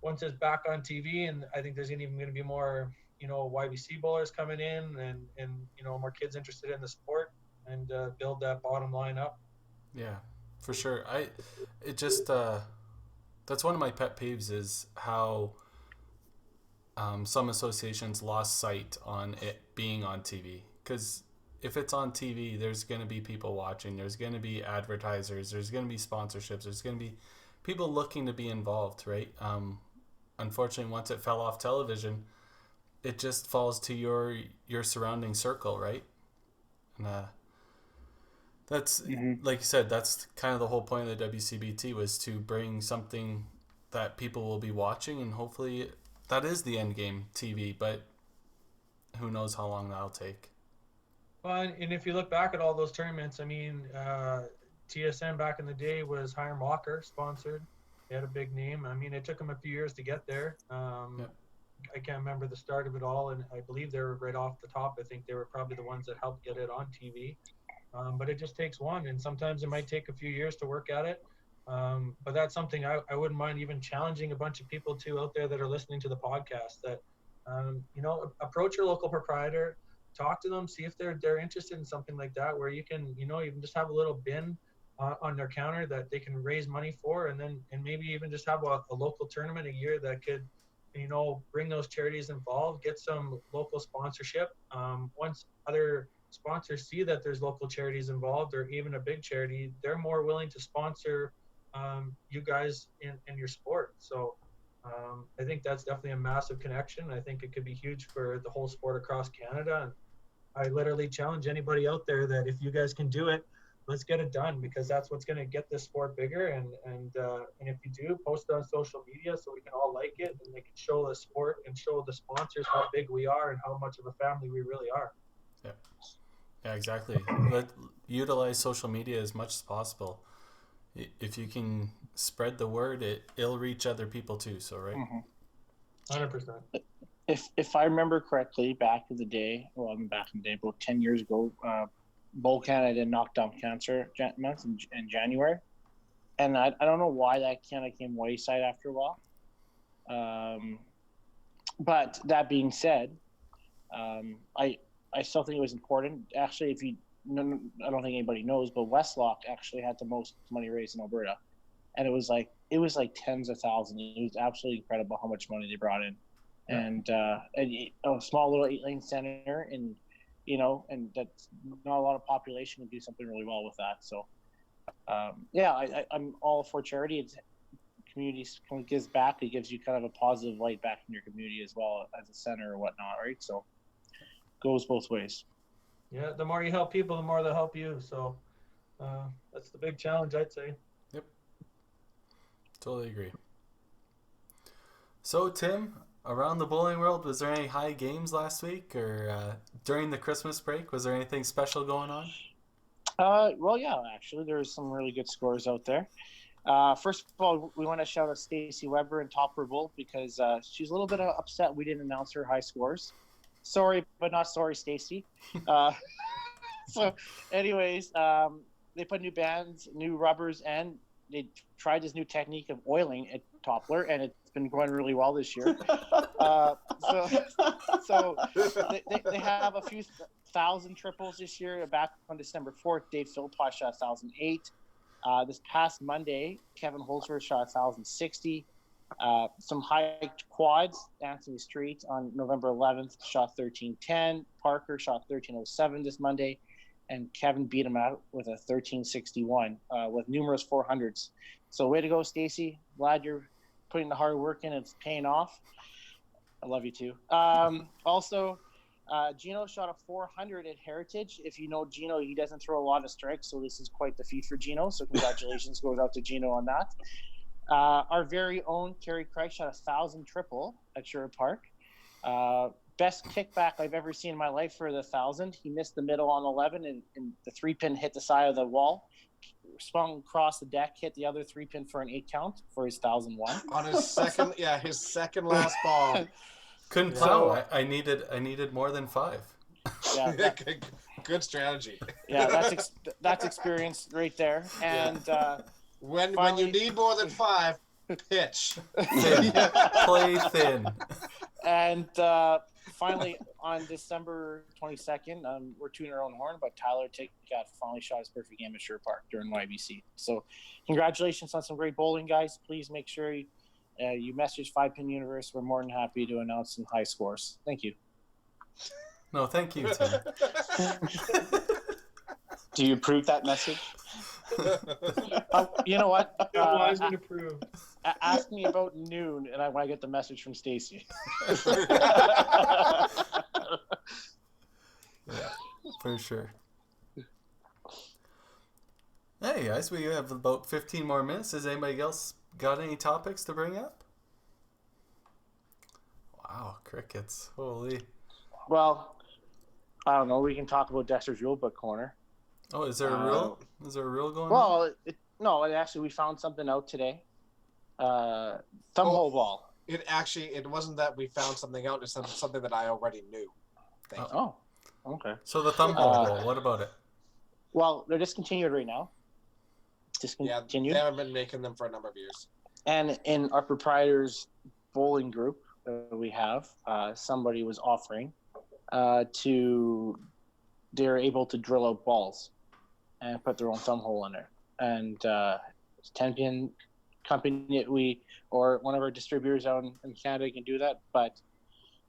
once it's back on TV, and I think there's even going to be more, YBC bowlers coming in, and more kids interested in the sport, and build that bottom line up. Yeah, for sure. That's one of my pet peeves is how some associations lost sight on it being on TV. Because if it's on TV, there's going to be people watching. There's going to be advertisers. There's going to be sponsorships. There's going to be people looking to be involved, right? Unfortunately, once it fell off television, it just falls to your surrounding circle, right? And that's like you said. That's kind of the whole point of the WCBT was to bring something that people will be watching, and hopefully that is the end game TV. But who knows how long that'll take. Well, and if you look back at all those tournaments, I mean, TSN back in the day was Hiram Walker sponsored. He had a big name. I mean, it took him a few years to get there. I can't remember the start of it all, and I believe they were right off the top. I think they were probably the ones that helped get it on TV. But it just takes one, and sometimes it might take a few years to work at it. But that's something I wouldn't mind even challenging a bunch of people to out there that are listening to the podcast that, approach your local proprietor, talk to them, see if they're interested in something like that, where you can, even just have a little bin on their counter that they can raise money for, and maybe even just have a local tournament a year that could, bring those charities involved, get some local sponsorship. Once other sponsors see that there's local charities involved, or even a big charity, they're more willing to sponsor you guys in your sport. So I think that's definitely a massive connection. I think it could be huge for the whole sport across Canada. And I literally challenge anybody out there that if you guys can do it, let's get it done, because that's what's going to get this sport bigger. And if you do, post it on social media so we can all like it, and they can show the sport and show the sponsors how big we are and how much of a family we really are. Yeah, exactly. Utilize social media as much as possible. If you can spread the word, it'll reach other people too. So, right? 100%. If I remember correctly, back in the day, about 10 years ago, Bowl Canada did knockdown cancer month in January, and I don't know why that kind of came wayside after a while. But that being said, I still think it was important. Actually, I don't think anybody knows, but Westlock actually had the most money raised in Alberta, and it was like tens of thousands. It was absolutely incredible how much money they brought in, and a small little 8-lane center, and and that's not a lot of population to do something really well with that. So, I'm all for charity. It's community gives back. It gives you kind of a positive light back in your community as well as a center or whatnot, right? So, goes both ways. Yeah, the more you help people, the more they'll help you. So that's the big challenge, I'd say. Yep. Totally agree. So, Tim, around the bowling world, was there any high games last week or during the Christmas break? Was there anything special going on? Well, yeah, actually, there's some really good scores out there. First of all, we want to shout out Stacey Weber and Topper Bowl because she's a little bit upset we didn't announce her high scores. Sorry, but not sorry, Stacey. So, anyways, they put new bands, new rubbers, and they tried this new technique of oiling at Toppler, and it's been going really well this year. So they have a few thousand triples this year. Back on December 4th, Dave Philpott shot 1,008. This past Monday, Kevin Holsworth shot 1,060. Some high quads. Anthony Street on November 11th shot 1310. Parker shot 1307 this Monday, and Kevin beat him out with a 1361 with numerous 400s. So way to go, Stacey. Glad you're putting the hard work in. It's paying off. I love you too. Also, Gino shot a 400 at Heritage. If you know Gino, he doesn't throw a lot of strikes, so this is quite the feat for Gino. So congratulations goes out to Gino on that. Our very own Karie Kreutz shot 1,000 triple at Sherwood Park. Best kickback I've ever seen in my life for the 1,000. He missed the middle on 11, and the 3-pin hit the side of the wall. Swung across the deck, hit the other 3-pin for an 8 count for his 1,001. On his second last ball. Couldn't plow. I needed more than 5. Yeah, Good strategy. Yeah, that's experience right there. And When finally- you need more than 5, pitch. Thin. Play thin. And finally, on December 22nd, we're tooting our own horn, but Tyler Tickat finally shot his perfect game at Sher Park during YBC. So congratulations on some great bowling, guys. Please make sure you message 5-Pin Universe. We're more than happy to announce some high scores. Thank you. No, thank you, Tim. Do you approve that message? You know what? Wiseman approved. Ask me about noon, and when I get the message from Stacy. Yeah, for sure. Hey guys, we have about 15 more minutes. Has anybody else got any topics to bring up? Wow, crickets. Holy. Well, I don't know. We can talk about Dexter's Rulebook Corner. Oh, is there a rule? Is there a rule going on? Well, actually, we found something out today. Thumbhole ball. It wasn't that we found something out. It's something that I already knew. Thank you. Oh, okay. So the thumbhole ball, what about it? Well, they're discontinued right now. Yeah, Discontinued. they haven't been making them for a number of years. And in our proprietors bowling group we have, somebody was offering they're able to drill out balls and put their own thumb hole in there. And 10-pin company or one of our distributors out in Canada can do that. But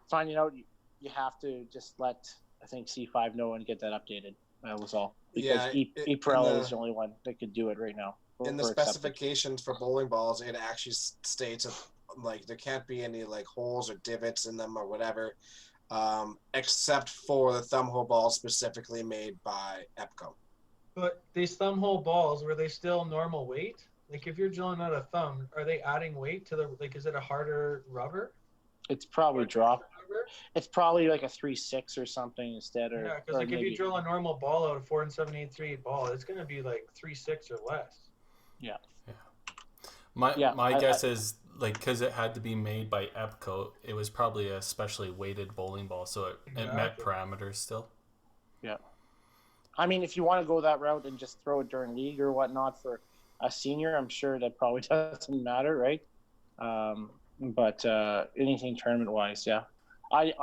finding out, you have to just let, I think, C5 know and get that updated. That was all. Because EPREL is the only one that could do it right now. In the specifications for bowling balls, it actually states like there can't be any like holes or divots in them or whatever, except for the thumb hole ball specifically made by EPCO. But these thumb hole balls, were they still normal weight? Like if you're drilling out a thumb, are they adding weight to is it a harder rubber? It's probably dropped. It's probably like a 3.6 or something instead. Yeah, because like if you drill a normal ball out, a 4 7/8 ball, it's going to be like 3.6 or less. Yeah. My guess is like because it had to be made by EPCO, it was probably a specially weighted bowling ball, so it met parameters still. Yeah. I mean, if you want to go that route and just throw it during league or whatnot for a senior, I'm sure that probably doesn't matter, right? But anything tournament wise, yeah. We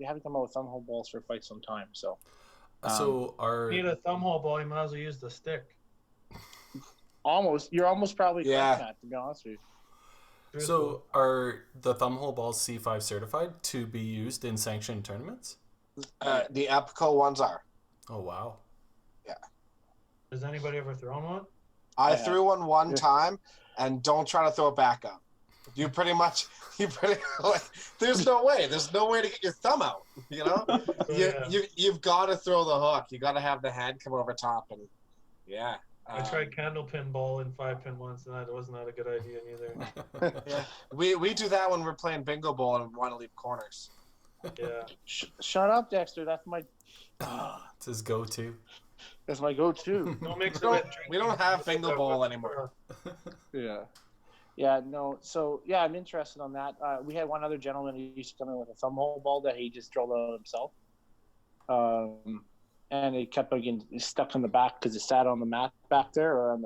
haven't come out with thumb hole balls for quite some time, so. You need a thumb hole ball, you might as well use the stick. You're almost probably correct, Matt, to be honest with you. So are the thumb hole balls C5 certified to be used in sanctioned tournaments? The EPCO ones are. Oh wow. Yeah. Has anybody ever thrown one? I threw one time, and don't try to throw it back up. You pretty much like, there's no way to get your thumb out. You know, you've got to throw the hook. You got to have the hand come over top, and yeah. I tried candlepin ball in 5-pin once, and that was not a good idea neither. Yeah, we do that when we're playing bingo ball and want to leave corners. Yeah. Shut up, Dexter. That's my. It's his go-to. That's my go-to. Don't mix we don't have bingo ball anymore. Yeah. Yeah, no. So, yeah, I'm interested on that. We had one other gentleman who used to come in with a thumb hole ball that he just drilled out himself. And it kept getting stuck in the back because it sat on the mat back there or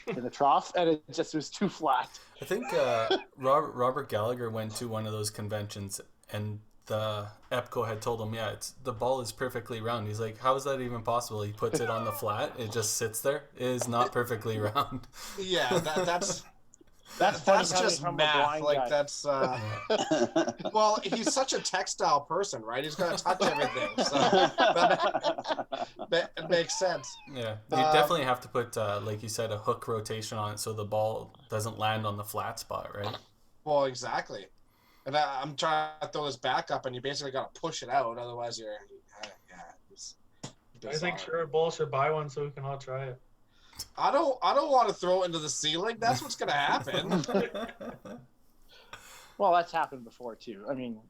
in the trough, and it just was too flat. I think Robert Gallagher went to one of those conventions, and the EPCO had told him, the ball is perfectly round. He's like, how is that even possible? He puts it on the flat, it just sits there. It is not perfectly round. Yeah, that's just from math. Like guy. that's well, he's such a textile person, right? He's gonna touch everything, so that makes sense. Yeah, you definitely have to put, like you said, a hook rotation on it so the ball doesn't land on the flat spot, right? Well, exactly. And I'm trying to throw this back up, and you basically got to push it out, otherwise you're. I think Sure Bull should buy one so we can all try it. I don't want to throw it into the ceiling. That's what's gonna happen. Well, that's happened before too. I mean,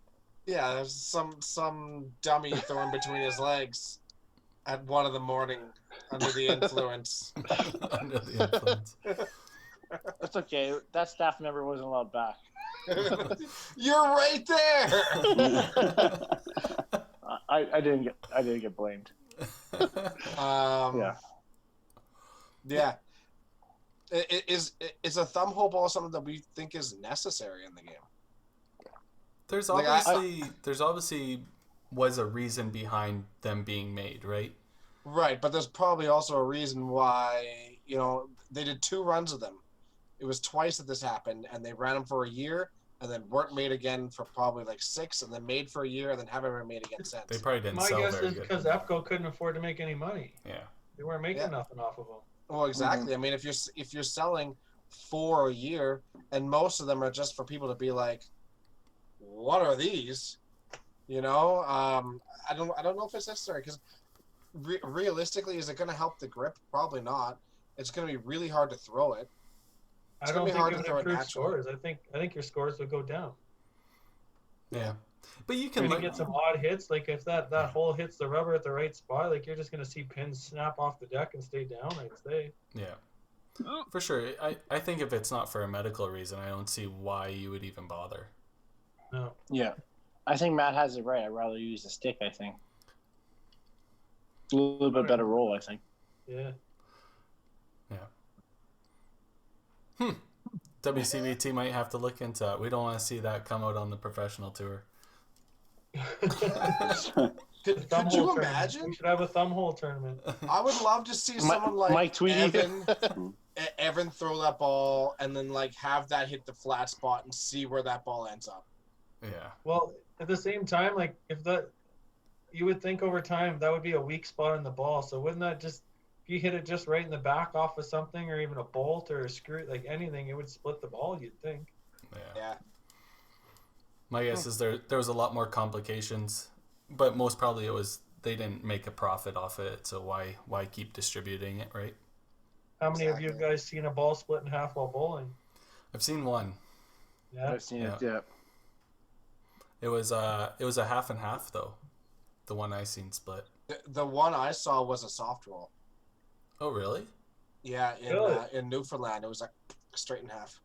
yeah, there's some dummy throwing between his legs at 1 a.m. under the influence. Under the influence. that's okay. That staff member wasn't allowed back. You're right there. I didn't get blamed. Yeah. Yeah. Is a thumb hole ball something that we think is necessary in the game? There's Like, obviously was a reason behind them being made, right? Right, but there's probably also a reason why, they did 2 runs of them. It was twice that this happened, and they ran them for a year, and then weren't made again for probably like 6, and then made for a year, and then haven't been made again since. They probably didn't My sell guess very is good. because EFCO couldn't afford to make any money. Yeah. They weren't making nothing off of them. Well, exactly. I mean, if you're selling 4 a year, and most of them are just for people to be like, what are these? I don't know if it's necessary, because realistically, is it going to help the grip? Probably not. It's going to be really hard to throw it. I don't think it would improve scores. I think your scores would go down. Yeah. But you can get some odd hits. Like if that hole hits the rubber at the right spot, like you're just going to see pins snap off the deck and stay down, I'd say. Yeah. For sure. I think if it's not for a medical reason, I don't see why you would even bother. No. Yeah. I think Matt has it right. I'd rather use a stick, I think. A little bit better roll, I think. Yeah. Yeah. WCBT might have to look into that. We don't want to see that come out on the professional tour. Could you imagine? We should have a thumb hole tournament. I would love to see someone like Mike Tweedy. Evan throw that ball and then like have that hit the flat spot and see where that ball ends up. Yeah. Well, at the same time, like you would think over time that would be a weak spot in the ball. So wouldn't that just, if you hit it just right in the back off of something or even a bolt or a screw, like anything, it would split the ball, you'd think. Yeah. My guess is there was a lot more complications, but most probably it was they didn't make a profit off it, so why keep distributing it, right? How many of you guys seen a ball split in half while bowling? I've seen one. Yeah. I've seen it, yeah. It was a half and half though. The one I seen split. The one I saw was a soft roll. Oh really? Yeah, in Newfoundland it was like straight in half.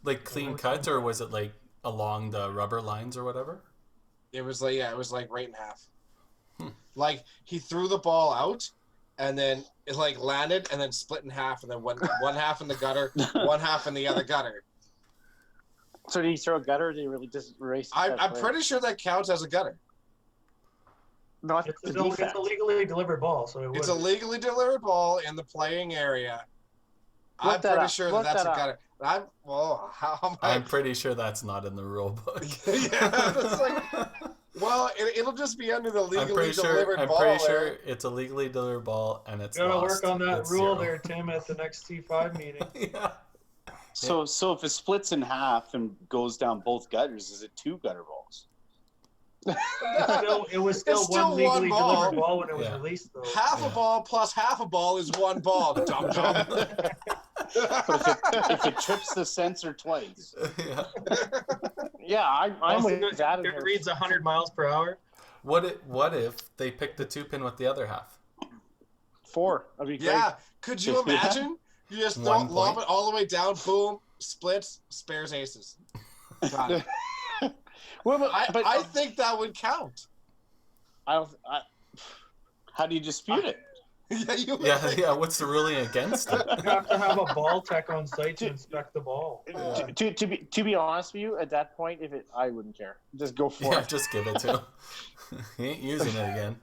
Like clean cut, or was it like along the rubber lines or whatever? It was like right in half. Like he threw the ball out, and then it like landed and then split in half, and then one half in the gutter, one half in the other gutter. So did he throw a gutter, or did he really just erase? I'm pretty sure that counts as a gutter. Not It's a legally delivered ball, so it's a legally delivered ball in the playing area. I'm pretty sure that's a gutter. I'm pretty sure that's not in the rule book. Yeah, that's like, well, it'll just be under the legally delivered ball. I'm pretty sure it's a legally delivered ball, and it's gotta lost. work on that It's rule 0. there, Tim, at the next C5 meeting. Yeah. So if it splits in half and goes down both gutters, is it 2 gutter balls? It was still one legally delivered ball when it was released, though. Half a ball plus half a ball is 1 ball. Dum dum. But if it trips the sensor twice. Yeah, I'm with that. It reads 100 miles per hour. What if they picked the 2-pin with the other half? 4. That'd be great. Yeah, could you imagine? You just lob it all the way down, boom, splits, spares aces. Done. Well, I think that would count. How do you dispute it? Yeah, What's the ruling against it? You have to have a ball tech on site to inspect the ball. Yeah. To be honest with you, at that point, I wouldn't care. Just go for it. Just give it to him. He ain't using it again.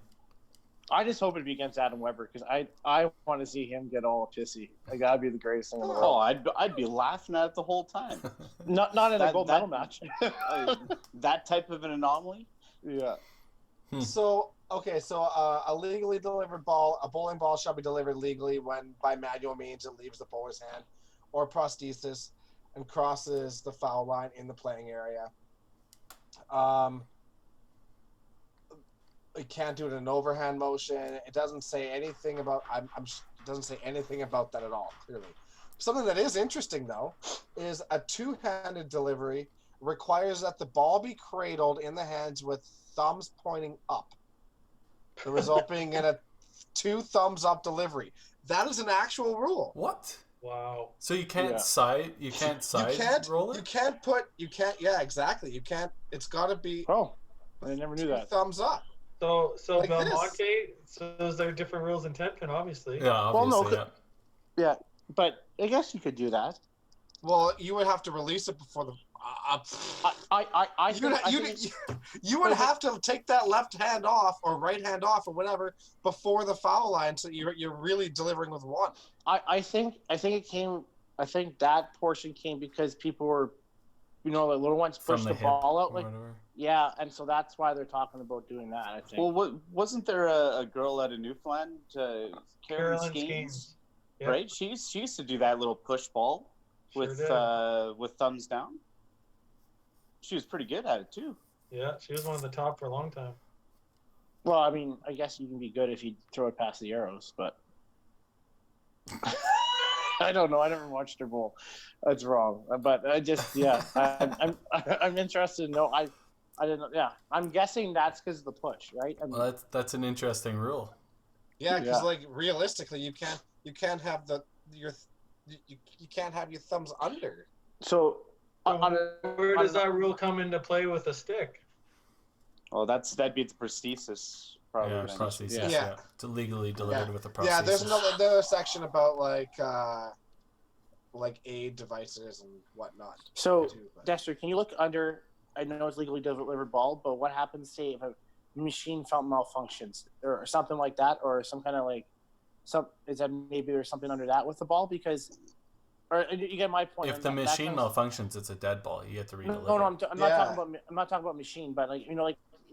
I just hope it'd be against Adam Weber, because I want to see him get all pissy. Like, that'd be the greatest thing in the world. Oh, I'd be laughing at it the whole time. Not in a gold medal match. That type of an anomaly. Yeah. So a legally delivered ball, a bowling ball shall be delivered legally when by manual means it leaves the bowler's hand or prosthesis and crosses the foul line in the playing area. It can't do it in an overhand motion. It doesn't say anything about. It doesn't say anything about that at all. Clearly, something that is interesting though is a 2-handed delivery requires that the ball be cradled in the hands with thumbs pointing up. The result being in a 2 thumbs up delivery. That is an actual rule. What? Wow. So you can't side. You can't side roll it. You can't. Yeah, exactly. You can't. It's got to be. Oh, I never knew 2 that. thumbs up. So Like this. Belmonte, so those are different rules in 10 pin, obviously. Yeah, Well, no, obviously. Yeah, but I guess you could do that. Well, you would have to release it before the. I think You would have to take that left hand off or right hand off or whatever before the foul line, so you're really delivering with one. I think it came. I think that portion came because people were, the little ones From pushed the the hip ball out, or like whatever. yeah, and so that's why they're talking about doing that. I think. Well, wasn't there a girl out of Newfoundland, Carolyn Carolyn Skeens, Skeens. Yep. right? She used to do that little push ball Sure with thumbs down. She was pretty good at it too. Yeah, she was one of the top for a long time. Well, I mean, I guess you can be good if you throw it past the arrows, but I don't know. I never watched her bowl. That's wrong. But I just, I'm interested to know. I didn't know. Yeah, I'm guessing that's because of the push, right? I mean, Well, that's an interesting rule. Yeah, because Yeah. like realistically, you can't have you can't have your thumbs under. so on Where does that rule come into play with a stick? Well, that'd be the prosthesis, probably. Yeah, then. prosthesis. Yeah. Yeah. To legally delivered with a prosthesis. Yeah, there's another section about like aid devices and whatnot. So, too, but- Dexter, can you look under? I know it's legally delivered ball, but what happens, say, if a machine malfunctions or something like that, or some kind of is that maybe there's something under that with the ball? Because, or you get my point. If and the that machine comes- malfunctions, it's a dead ball. You get to redeliver. No, I'm not Yeah. talking about machine, but like in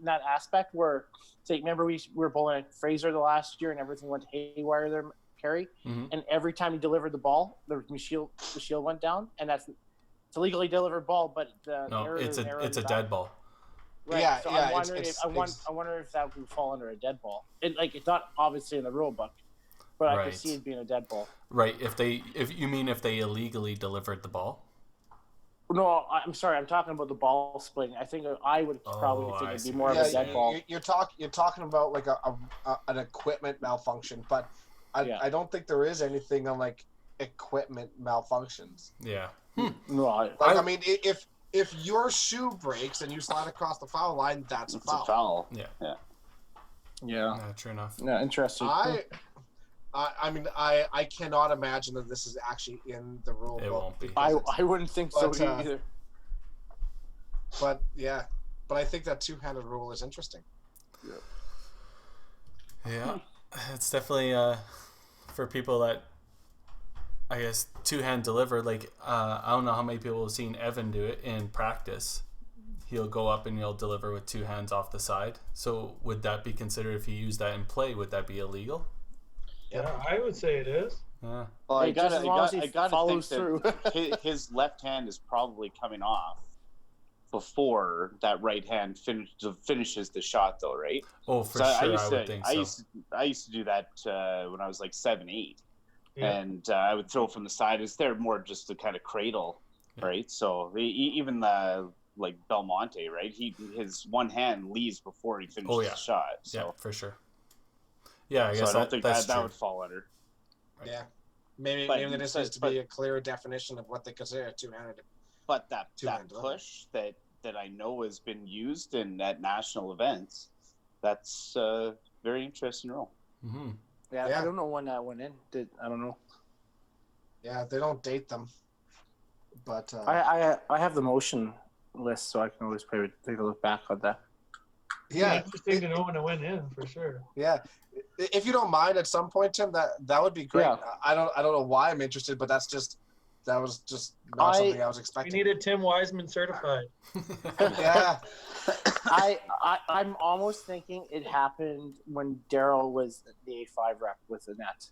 that aspect where, say, remember we were bowling at Fraser the last year and everything went haywire there, Karie, Mhm. and every time you delivered the ball, the shield went down, and it's a legally delivered ball, but the No, error it's is error a in the dead ball. Right. Yeah, So yeah, I'm wondering it's- I wonder if that would fall under a dead ball. It's not obviously in the rule book, but I Right. could see it being a dead ball. Right. If they illegally delivered the ball. No, I'm sorry. I'm talking about the ball splitting. I think I would probably Oh, think I it'd see. be more yeah, of a dead ball. you're talking about like an equipment malfunction, but Yeah. I don't think there is anything on like equipment malfunctions. Yeah. No, I mean, if your shoe breaks and you slide across the foul line, that's a It's foul. a foul. Yeah. yeah, Yeah. True enough. yeah, interesting. I mean, I cannot imagine that this is actually in the rule It book. won't be. because it's- I wouldn't think so But, either. But yeah, but I think that two-handed rule is interesting. Yeah. It's definitely for people that I guess two-hand deliver. Like I don't know how many people have seen Evan do it in practice. He'll go up and he'll deliver with two hands off the side. So would that be considered, if you use that in play, would that be illegal? Yeah, I would say it is. Yeah. Well, I Just as long as he gotta follows think that his left hand is probably coming off before that right hand finishes the shot, though, right? Oh, for So sure, I would think so. I used to do that when I was like 7, 8, Yeah. and I would throw from the side. Is there more just to kind of cradle, Yeah. right? So even the like Belmonte, right? His one hand leaves before he finishes Oh, yeah. the shot. Yeah, So, for sure. Yeah, I so guess I don't think that's that true. would fall under. Right. Yeah, maybe But- there just needs to be a clearer definition of what they consider a two-handed. But that Two-hand push that I know has been used at national events, that's a very interesting role. Mm-hmm. Yeah, Yeah. I don't know when that went in. I don't know. Yeah, they don't date them, but I have the motion list, so I can always take a look back on that. yeah, Interesting to know when it went in, for sure. yeah. If you don't mind, at some point, Tim, that would be great. Yeah. I don't know why I'm interested, but that was just not something I was We expecting. needed Tim Wiseman certified. Yeah, I'm almost thinking it happened when Daryl was the A5 rep with the Nets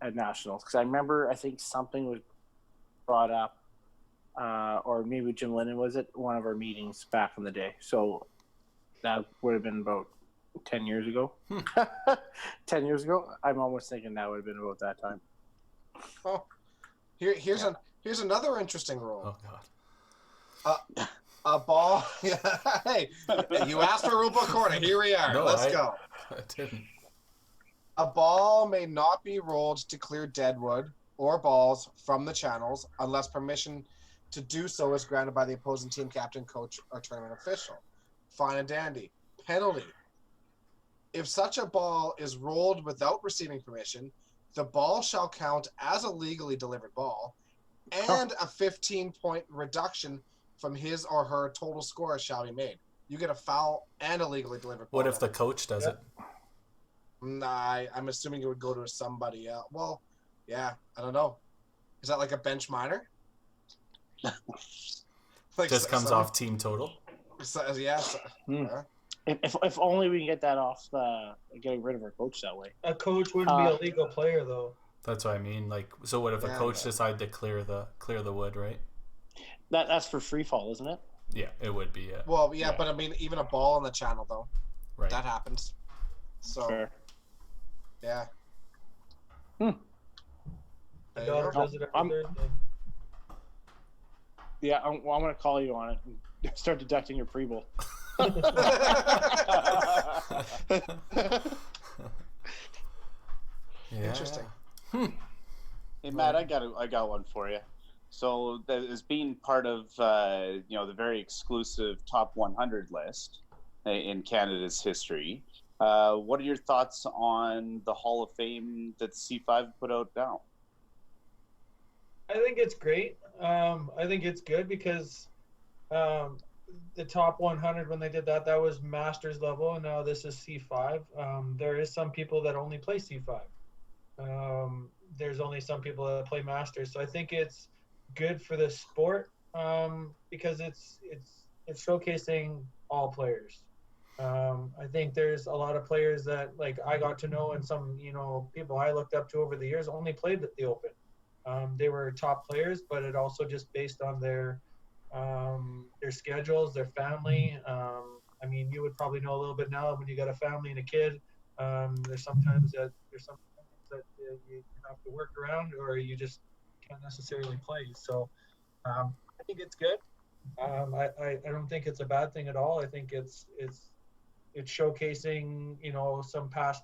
at Nationals, because I think something was brought up, or maybe Jim Lennon was at one of our meetings back in the day. So that would have been about 10 years ago. 10 years ago. I'm almost thinking that would have been about that time. Oh, here's another interesting rule. Oh God. A ball. Yeah, hey, you asked for a rule book corner. Here we are. No, Let's go. I didn't. A ball may not be rolled to clear deadwood or balls from the channels unless permission to do so is granted by the opposing team captain, coach, or tournament official. Fine and dandy. Penalty. If such a ball is rolled without receiving permission, the ball shall count as a legally delivered ball, and a 15-point reduction from his or her total score shall be made. You get a foul and a legally delivered ball. What if the coach does it? Nah, I'm assuming it would go to somebody else. Well, yeah, I don't know. Is that like a bench minor? Just comes off team total? Yeah. If only we can get that off getting rid of our coach that way. A coach wouldn't be a legal player, though. That's what I mean. Like, so what if a coach decided to clear the wood, right? That's for free fall, isn't it? Yeah, it would be. Yeah. Well, yeah, but I mean, even a ball on the channel, though. Right. That happens. So, Fair. Yeah. My daughter does it every Thursday. Yeah, I'm going to call you on it and start deducting your pre-bowl. Interesting. Hey Matt, I got one for you. So as being part of the very exclusive top 100 list in Canada's history, what are your thoughts on the Hall of Fame that C5 put out now? I think it's great. I think it's good because the top 100, when they did that was Masters level, and now this is C5. There is some people that only play C5. There's only some people that play Masters, so I think it's good for the sport because it's showcasing all players. I think there's a lot of players that like I got to know, and some people I looked up to over the years only played at the Open. They were top players, but it also just based on their schedules, their family. I mean, you would probably know a little bit now when you got a family and a kid. There's sometimes that you have to work around, or you just can't necessarily play. So I think it's good. I don't think it's a bad thing at all. I think it's showcasing some past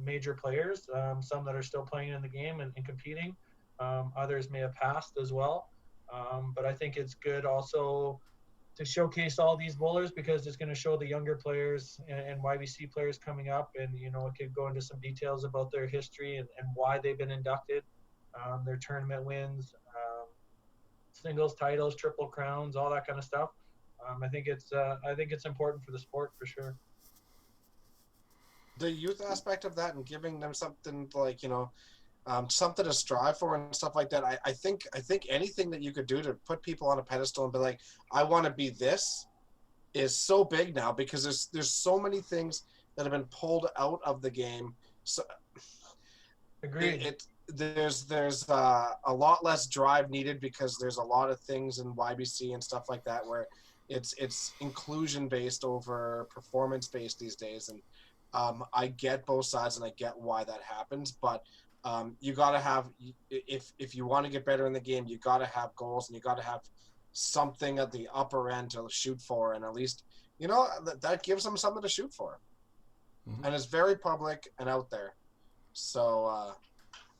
major players, some that are still playing in the game and competing. Others may have passed as well. But I think it's good also to showcase all these bowlers because it's going to show the younger players and YBC players coming up. And, it could go into some details about their history and why they've been inducted, their tournament wins, singles titles, triple crowns, all that kind of stuff. I think it's important for the sport for sure. The youth aspect of that and giving them something like, something to strive for and stuff like that. I think anything that you could do to put people on a pedestal and be like, I want to be this, is so big now because there's so many things that have been pulled out of the game. So Agreed. There's a lot less drive needed because there's a lot of things in YBC and stuff like that where it's inclusion based over performance based these days. And I get both sides and I get why that happens, but you got to have, if you want to get better in the game, you got to have goals and you got to have something at the upper end to shoot for. And at least, that gives them something to shoot for. Mm-hmm. And it's very public and out there. So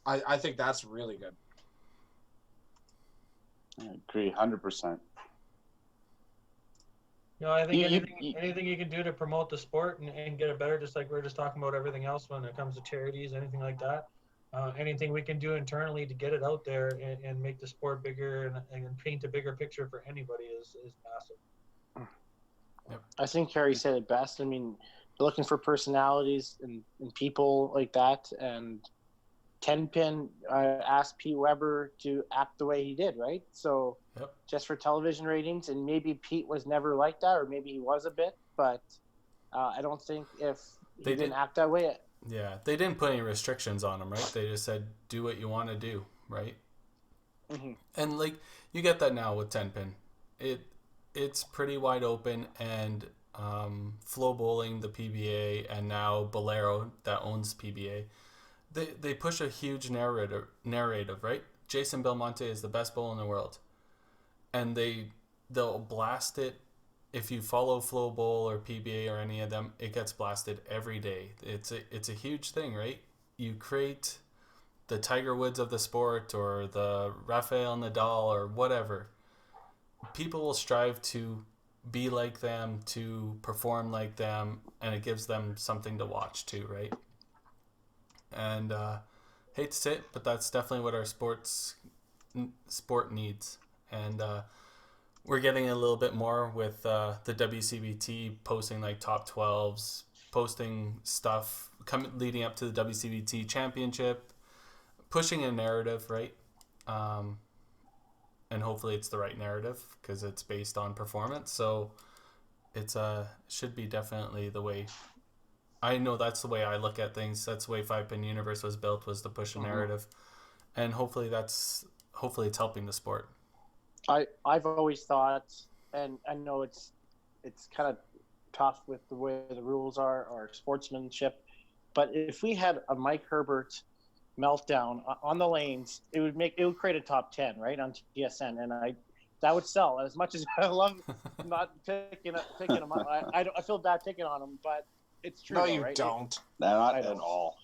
I think that's really good. I agree 100%. I think anything you can do to promote the sport and get it better, just like we were just talking about everything else when it comes to charities, anything like that. Anything we can do internally to get it out there and make the sport bigger and paint a bigger picture for anybody is massive. Yep. I think Karie said it best. I mean, looking for personalities and people like that. And Tenpin asked Pete Weber to act the way he did, right? So just for television ratings, and maybe Pete was never like that, or maybe he was a bit, but I don't think if he didn't act that way. Yeah, they didn't put any restrictions on him, right? They just said, do what you want to do, right? Mm-hmm. And, you get that now with Tenpin. It's pretty wide open, and Flow Bowling, the PBA, and now Bolero, that owns PBA, they push a huge narrative, right? Jason Belmonte is the best bowler in the world. And they'll blast it. If you follow Flow Bowl or PBA or any of them, it gets blasted every day. It's a huge thing, right? You create the Tiger Woods of the sport or the Rafael Nadal or whatever. People will strive to be like them, to perform like them, and it gives them something to watch too, right? And hate to say it, but that's definitely what our sport needs. And we're getting a little bit more with the WCBT posting like top 12s, posting stuff leading up to the WCBT championship, pushing a narrative, right? And hopefully it's the right narrative because it's based on performance. So it's should be definitely the way. I know that's the way I look at things. That's the way Five Pin Universe was built, was to push a narrative, and hopefully it's helping the sport. I've always thought, and I know it's kind of tough with the way the rules are or sportsmanship, but if we had a Mike Herbert meltdown on the lanes, it would create a top 10 right on TSN, and that would sell. As much as I love not picking him up, I feel bad picking on him, but it's true. No, though, you right? don't. Not at all.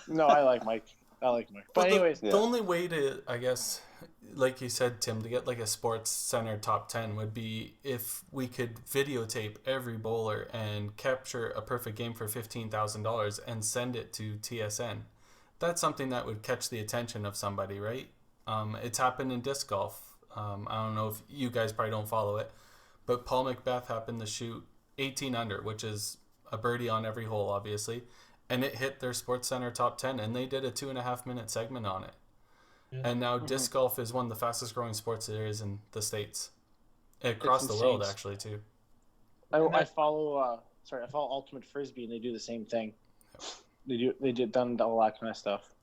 No, I like Mike. But anyways, the only way to, I guess, like you said, Tim, to get like a Sports Center top 10 would be if we could videotape every bowler and capture a perfect game for $15,000 and send it to TSN. That's something that would catch the attention of somebody, right? It's happened in disc golf. I don't know if you guys probably don't follow it, but Paul Macbeth happened to shoot 18 under, which is a birdie on every hole, obviously, and it hit their Sports Center top 10, and they did a 2.5-minute segment on it. Yeah. And now disc golf is one of the fastest growing sports there is in the States, across the world actually too. I follow Ultimate Frisbee, and they do the same thing. They done all that kind of stuff.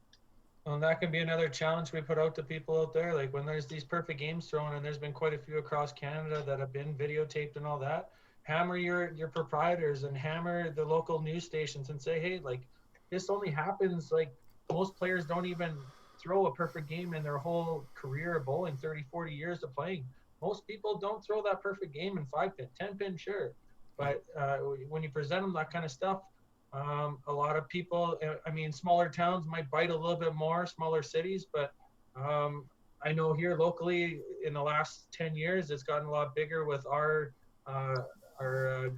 Well, that can be another challenge we put out to people out there. Like when there's these perfect games thrown, and there's been quite a few across Canada that have been videotaped and all that. Hammer your proprietors and hammer the local news stations and say, hey, like this only happens, like most players don't even throw a perfect game in their whole career of bowling, 30, 40 years of playing. Most people don't throw that perfect game in 5-pin, 10-pin, sure. But when you present them that kind of stuff, a lot of people, smaller towns might bite a little bit more, smaller cities, but I know here locally in the last 10 years, it's gotten a lot bigger with our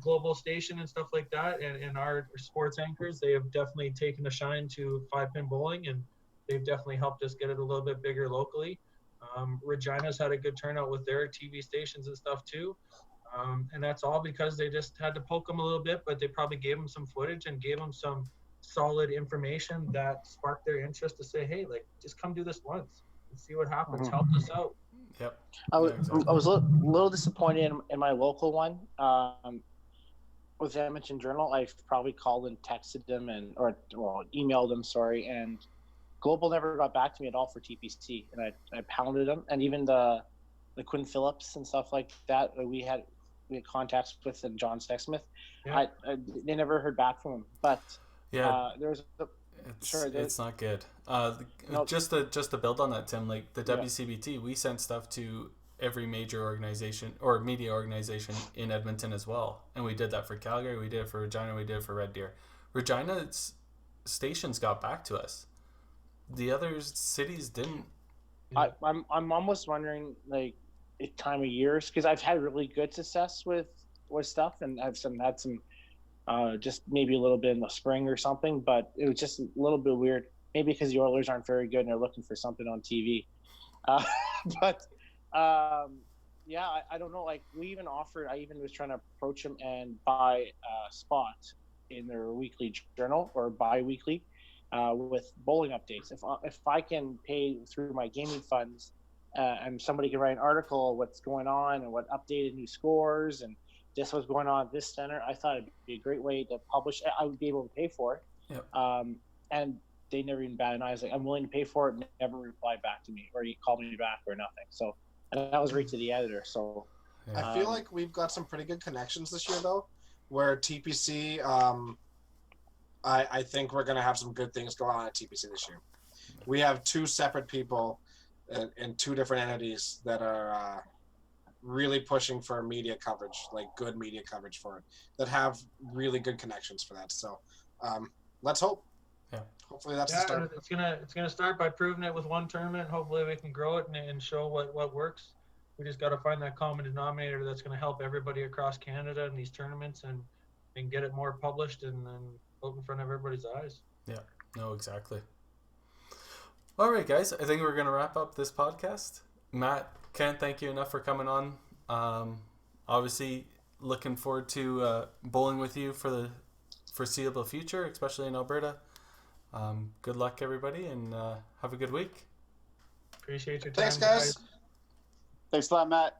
global station and stuff like that, and our sports anchors. They have definitely taken a shine to 5-pin bowling, and they've definitely helped us get it a little bit bigger locally. Regina's had a good turnout with their TV stations and stuff too. And that's all because they just had to poke them a little bit, but they probably gave them some footage and gave them some solid information that sparked their interest to say, hey, like, just come do this once and see what happens. Help us out. Yep. I was a little disappointed in my local one. With the Edmonton Journal, I've probably called and texted them or emailed them, and Global never got back to me at all for TPC, and I pounded them, and even the Quinn Phillips and stuff like that we had contacts with, and John Sexsmith. Yeah. They never heard back from him, but it's not good. Nope. Just to build on that, Tim, like the WCBT, we sent stuff to every major organization or media organization in Edmonton as well, and we did that for Calgary, we did it for Regina, we did it for Red Deer. Regina's stations got back to us. The other cities didn't. I'm almost wondering, like, time of years, because I've had really good success with stuff, and I've had some just maybe a little bit in the spring or something, but it was just a little bit weird. Maybe because the Oilers aren't very good and they're looking for something on TV. But I don't know. Like I even was trying to approach them and buy a spot in their weekly journal or bi-weekly with bowling updates. If I can pay through my gaming funds and somebody can write an article what's going on and what updated new scores and just what's going on at this center, I thought it'd be a great way to publish. I would be able to pay for it. Yep. And they never even batted an eye. I was like, I'm willing to pay for it, and never replied back to me, or he called me back or nothing. So, and that was right to the editor. So, I feel like we've got some pretty good connections this year, though, where TPC, I think we're going to have some good things going on at TPC this year. We have two separate people in two different entities that are really pushing for media coverage, like good media coverage for it, that have really good connections for that. So let's hope. Yeah. Hopefully that's the start. It's gonna start by proving it with one tournament. Hopefully we can grow it and show what works. we just got to find that common denominator that's going to help everybody across Canada in these tournaments and get it more published and out in front of everybody's eyes. Yeah, no, exactly. All right, guys, I think we're going to wrap up this podcast. Matt, can't thank you enough for coming on. Obviously, looking forward to bowling with you for the foreseeable future, especially in Alberta. Good luck, everybody, and have a good week. Appreciate your time. Thanks, guys. Thanks a lot, Matt.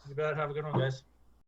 You bet. Have a good one, guys.